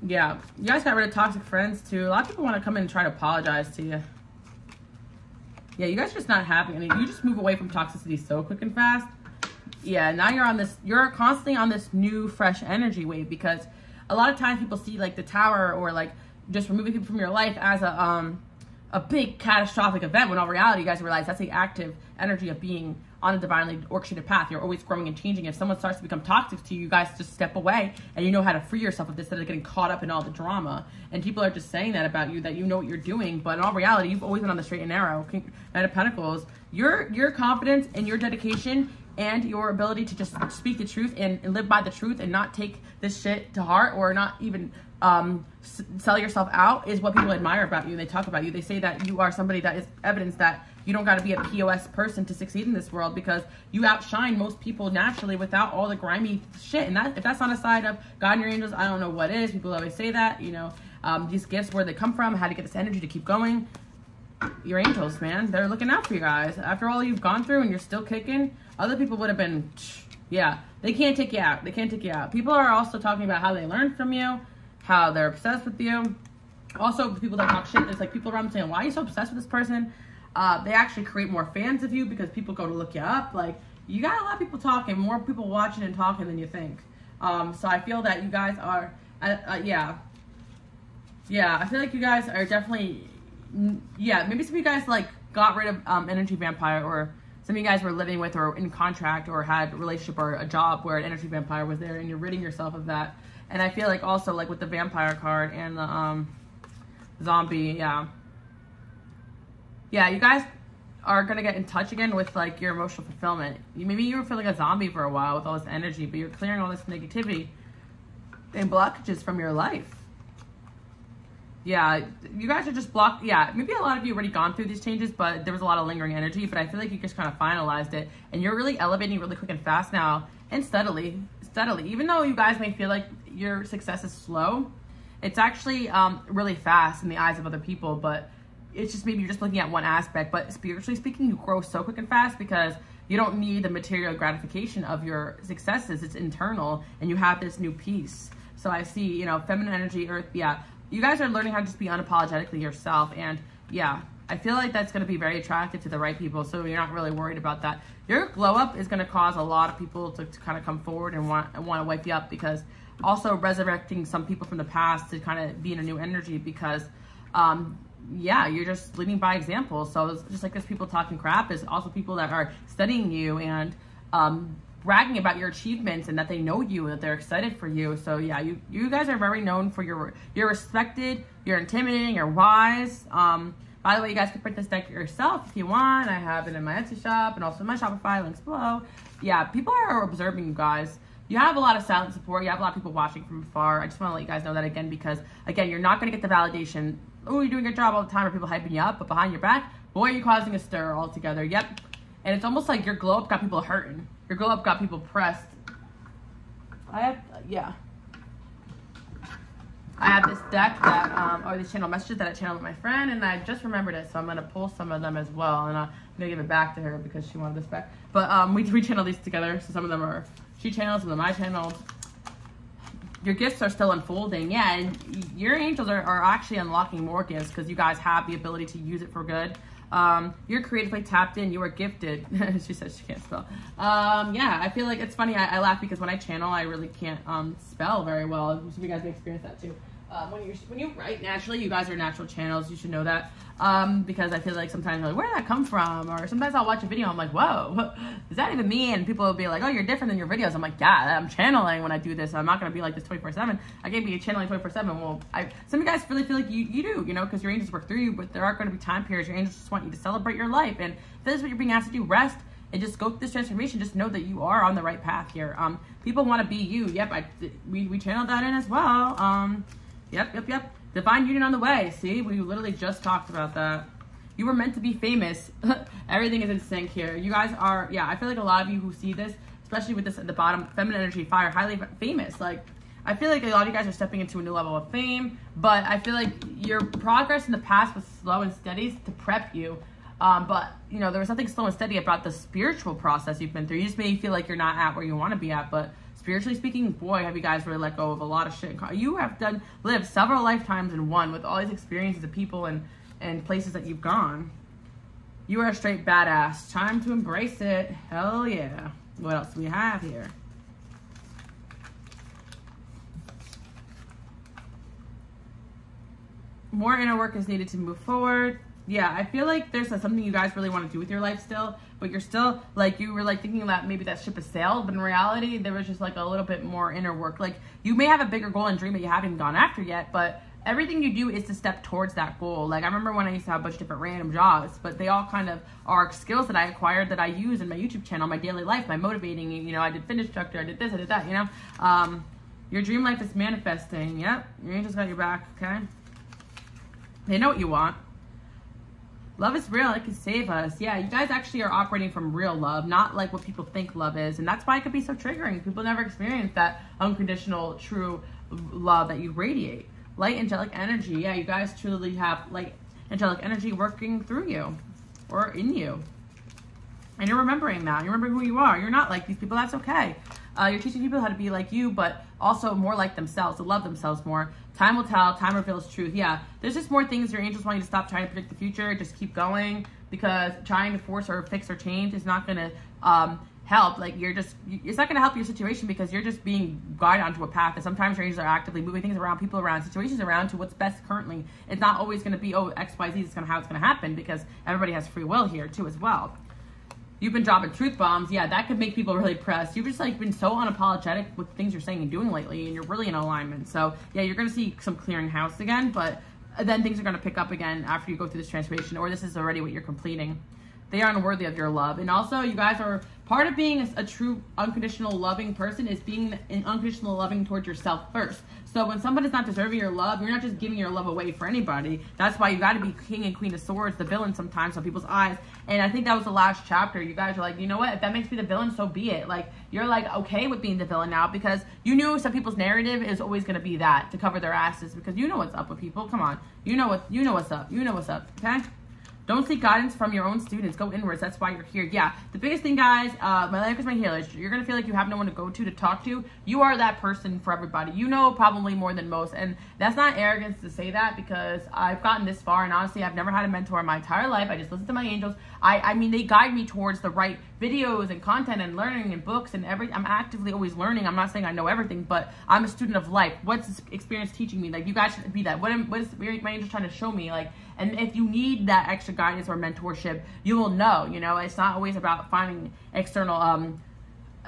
Yeah, you guys got rid of toxic friends too. A lot of people want to come in and try to apologize to you. Yeah, you guys are just not happy. I mean, you just move away from toxicity so quick and fast. Yeah, now you're constantly on this new, fresh energy wave, because a lot of times people see like the tower, or like just removing people from your life as a a big catastrophic event, when in all reality, you guys realize that's the active energy of being on a divinely orchestrated path. You're always growing and changing. If someone starts to become toxic to you, you guys just step away and you know how to free yourself of this instead of getting caught up in all the drama. And people are just saying that about you, that you know what you're doing, but in all reality, you've always been on the straight and narrow. Knight of Pentacles, your confidence and your dedication and your ability to just speak the truth and live by the truth and not take this shit to heart or not even sell yourself out is what people admire about you. They talk about you. They say that you are somebody that is evidence that you don't got to be a POS person to succeed in this world, because you outshine most people naturally without all the grimy shit. And that, if that's not a side of God and your angels, I don't know what is. People always say that, you know, these gifts, where they come from, how to get this energy to keep going. Your angels, man, they're looking out for you guys. After all you've gone through and you're still kicking, other people would have been, yeah, they can't take you out. They can't take you out. People are also talking about how they learned from you, how they're obsessed with you. Also, people that talk shit, there's like people around saying, why are you so obsessed with this person? They actually create more fans of you because people go to look you up. Like, you got a lot of people talking, more people watching and talking than you think. So I feel that you guys are, yeah, I feel like you guys are definitely, yeah, maybe some of you guys like got rid of energy vampire, or some of you guys were living with or in contract or had a relationship or a job where an energy vampire was there, and you're ridding yourself of that. And I feel like also like with the vampire card and the zombie, yeah, you guys are gonna get in touch again with like your emotional fulfillment. Maybe you were feeling a zombie for a while with all this energy, but you're clearing all this negativity and blockages from your life. Yeah, you guys are just blocked. Yeah, maybe a lot of you already gone through these changes, but there was a lot of lingering energy. But I feel like you just kind of finalized it, and you're really elevating really quick and fast now, and steadily. Even though you guys may feel like your success is slow, it's actually really fast in the eyes of other people. But it's just maybe you're just looking at one aspect. But spiritually speaking, you grow so quick and fast because you don't need the material gratification of your successes. It's internal, and you have this new peace. So I see, you know, feminine energy, earth, yeah. You guys are learning how to just be unapologetically yourself, and yeah, I feel like that's going to be very attractive to the right people, so you're not really worried about that. Your glow up is going to cause a lot of people to kind of come forward and want to wake you up, because also resurrecting some people from the past to kind of be in a new energy, because yeah, you're just leading by example. So it's just like there's people talking crap, there's also people that are studying you and bragging about your achievements and that they know you and that they're excited for you. So yeah, you guys are very known for you're respected, you're intimidating, you're wise. By the way, you guys can print this deck yourself if you want. I have it in my Etsy shop and also in my Shopify, links below. Yeah, people are observing you guys. You have a lot of silent support. You have a lot of people watching from afar. I just want to let you guys know that again, because again, you're not going to get the validation, oh, you're doing a good job all the time, or people hyping you up, but behind your back, boy, you're causing a stir altogether. Yep. And it's almost like your glow up got people hurting. Your glow up got people pressed. I have this deck that, or these channel messages that I channeled with my friend, and I just remembered it, so I'm going to pull some of them as well, and I'm going to give it back to her because she wanted this back. But we channel these together, so some of them are she channeled, some of them I channeled. Your gifts are still unfolding, yeah, and your angels are actually unlocking more gifts because you guys have the ability to use it for good. You're creatively tapped in, you are gifted. She says she can't spell. Yeah, I feel like it's funny, I laugh because when I channel, I really can't spell very well. Some of you guys may experience that too. When you write naturally, you guys are natural channels, you should know that. Because I feel like sometimes you're like, where did that come from? Or sometimes I'll watch a video, I'm like, whoa, is that even me? And people will be like, oh, you're different than your videos. I'm like, yeah, I'm channeling when I do this. I'm not going to be like this 24/7. I can't be channeling 24/7. Well, some of you guys really feel like you do, you know, because your angels work through you, but there are going to be time periods your angels just want you to celebrate your life. And if this is what you're being asked to do, rest and just go through this transformation. Just know that you are on the right path here. People want to be you. Yep, we channeled that in as well. Yep. Divine union on the way. See, we literally just talked about that. You were meant to be famous. Everything is in sync here. You guys are, yeah, I feel like a lot of you who see this, especially with this at the bottom, feminine energy, fire, highly famous. Like, I feel like a lot of you guys are stepping into a new level of fame, but I feel like your progress in the past was slow and steady to prep you. But, you know, there was nothing slow and steady about the spiritual process you've been through. You just may feel like you're not at where you want to be at, but spiritually speaking, boy, have you guys really let go of a lot of shit. You have lived several lifetimes in one with all these experiences of people and places that you've gone. You are a straight badass. Time to embrace it. Hell yeah. What else do we have here? More inner work is needed to move forward. Yeah, I feel like there's something you guys really want to do with your life still, but you're still, like, you were, like, thinking that maybe that ship has sailed, but in reality, there was just, like, a little bit more inner work. Like, you may have a bigger goal and dream that you haven't gone after yet, but everything you do is to step towards that goal. Like, I remember when I used to have a bunch of different random jobs, but they all kind of are skills that I acquired that I use in my YouTube channel, my daily life, my motivating, you know, I did fitness instructor, I did this, I did that, you know. Your dream life is manifesting. Yep, your angels got your back, okay? They know what you want. Love is real. It can save us. Yeah, you guys actually are operating from real love, not like what people think love is. And that's why it could be so triggering. People never experience that unconditional, true love that you radiate. Light, angelic energy. Yeah, you guys truly have light, angelic energy working through you or in you. And you're remembering that. You're remembering who you are. You're not like these people. That's okay. You're teaching people how to be like you, but also more like themselves, to love themselves more. Time will tell. Time reveals truth. Yeah, there's just more things your angels want you to stop trying to predict the future. Just keep going, because trying to force or fix or change is not going to help. Like, it's not going to help your situation, because you're just being guided onto a path. And sometimes your angels are actively moving things around, people around, situations around to what's best currently. It's not always going to be, oh, X, Y, Z is how it's going to happen, because everybody has free will here too as well. You've been dropping truth bombs. Yeah, that could make people really pressed. You've just, like, been so unapologetic with things you're saying and doing lately, and you're really in alignment. So, yeah, you're going to see some clearing house again, but then things are going to pick up again after you go through this transformation, or this is already what you're completing. They are unworthy of your love. And also, you guys are part of being a true unconditional loving person is being unconditional loving towards yourself first. So when somebody's not deserving your love, you're not just giving your love away for anybody. That's why you got to be king and queen of swords, the villain sometimes on people's eyes. And I think that was the last chapter. You guys are like, you know what? If that makes me the villain, so be it. Like, you're like okay with being the villain now, because you knew some people's narrative is always going to be that, to cover their asses, because you know what's up with people. Come on. You know what's up. You know what's up. Okay? Don't seek guidance from your own students. Go inwards. That's why you're here. Yeah, the biggest thing, guys, my life is my healer. You're going to feel like you have no one to go to talk to. You are that person for everybody. You know probably more than most. And that's not arrogance to say that, because I've gotten this far. And honestly, I've never had a mentor in my entire life. I just listen to my angels. I mean, they guide me towards the right videos and content and learning and books and everything. I'm actively always learning. I'm not saying I know everything, but I'm a student of life. What's this experience teaching me? Like, you guys should be that. What is my angels trying to show me? Like, and if you need that extra guidance or mentorship, you will know, you know, it's not always about finding external,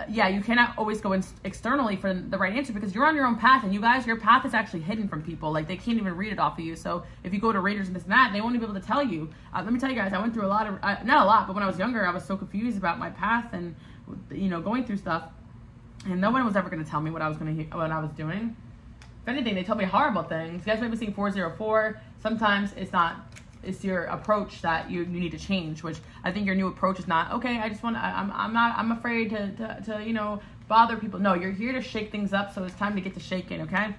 yeah, you cannot always go externally for the right answer, because you're on your own path, and you guys, your path is actually hidden from people. Like, they can't even read it off of you. So if you go to readers and this and that, they won't even be able to tell you. Let me tell you guys, I went through a lot of, not a lot, but when I was younger, I was so confused about my path and, you know, going through stuff, and no one was ever going to tell me what I was doing. If anything, they told me horrible things. You guys might be seeing 404. Sometimes it's not. It's your approach that you need to change, which I think your new approach is not, okay, I just want to, I'm afraid to, you know, bother people. No, you're here to shake things up, so it's time to get to shaking, okay?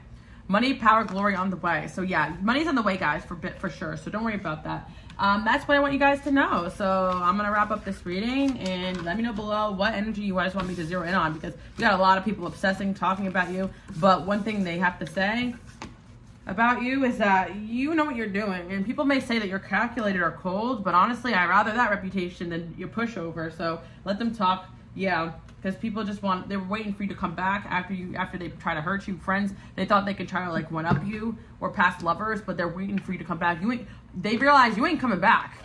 Money, power, glory on the way. So yeah, money's on the way, guys, for sure. So don't worry about that. That's what I want you guys to know. So I'm going to wrap up this reading, and let me know below what energy you guys want me to zero in on, because we got a lot of people obsessing, talking about you. But one thing they have to say about you is that you know what you're doing. And people may say that you're calculated or cold, but honestly, I'd rather that reputation than your pushover. So let them talk. Yeah, because people just they were waiting for you to come back after they try to hurt you. Friends, they thought they could try to, like, one up you, or past lovers, but they're waiting for you to come back. They realize you ain't coming back.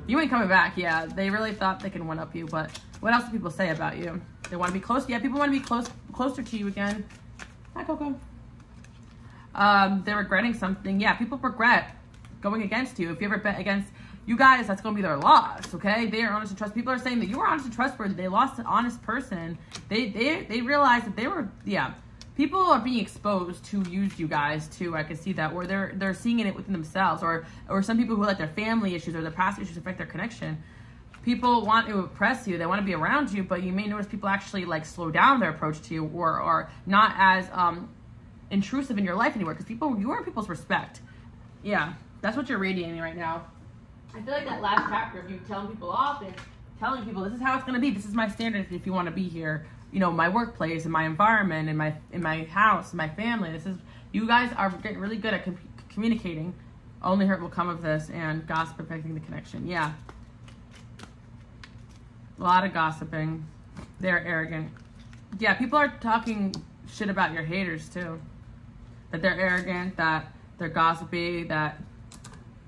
You ain't coming back. Yeah, they really thought they could one up you, but what else do people say about you? They want to be close. Yeah, people want to be closer to you again. Hi, Coco. They're regretting something. Yeah, people regret going against you. If you ever bet against you guys, that's going to be their loss, okay? They are honest and trust. People are saying that you were honest and trustworthy. They lost an honest person. They realized that they were, yeah. People are being exposed to use you guys too. I can see that, or they're seeing it within themselves, or some people who let their family issues or their past issues affect their connection. People want to impress you. They want to be around you, but you may notice people actually, like, slow down their approach to you, or are not as intrusive in your life anymore, because you earn people's respect. Yeah, that's what you're radiating right now. I feel like that last chapter of you telling people off and telling people this is how it's going to be, this is my standard if you want to be here, you know, my workplace and my environment and my house and my family. This is, you guys are getting really good at communicating. Only hurt will come of this, and gossip affecting the connection. Yeah, a lot of gossiping. They're arrogant. Yeah, people are talking shit about your haters too. That they're arrogant, that they're gossipy, that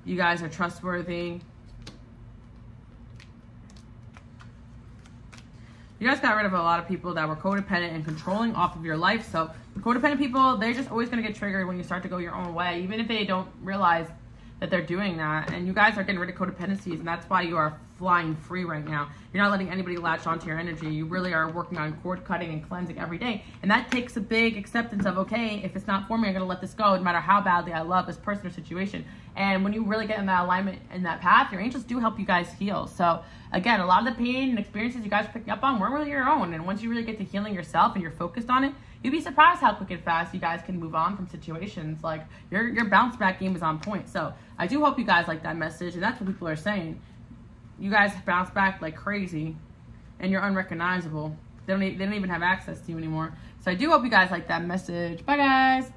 You guys are trustworthy. You guys got rid of a lot of people that were codependent and controlling off of your life. So codependent people, they're just always going to get triggered when you start to go your own way, even if they don't realize that they're doing that. And you guys are getting rid of codependencies, and that's why you are flying free right now. You're not letting anybody latch onto your energy. You really are working on cord cutting and cleansing every day. And that takes a big acceptance of, okay, if it's not for me, I'm going to let this go no matter how badly I love this person or situation. And when you really get in that alignment in that path, your angels do help you guys heal. So again, a lot of the pain and experiences you guys are picking up on weren't really your own. And once you really get to healing yourself and you're focused on it, you'd be surprised how quick and fast you guys can move on from situations. Like your bounce back game is on point. So I do hope you guys like that message, and that's what people are saying. You guys bounce back like crazy, and you're unrecognizable. They don't even have access to you anymore. So I do hope you guys like that message. Bye, guys.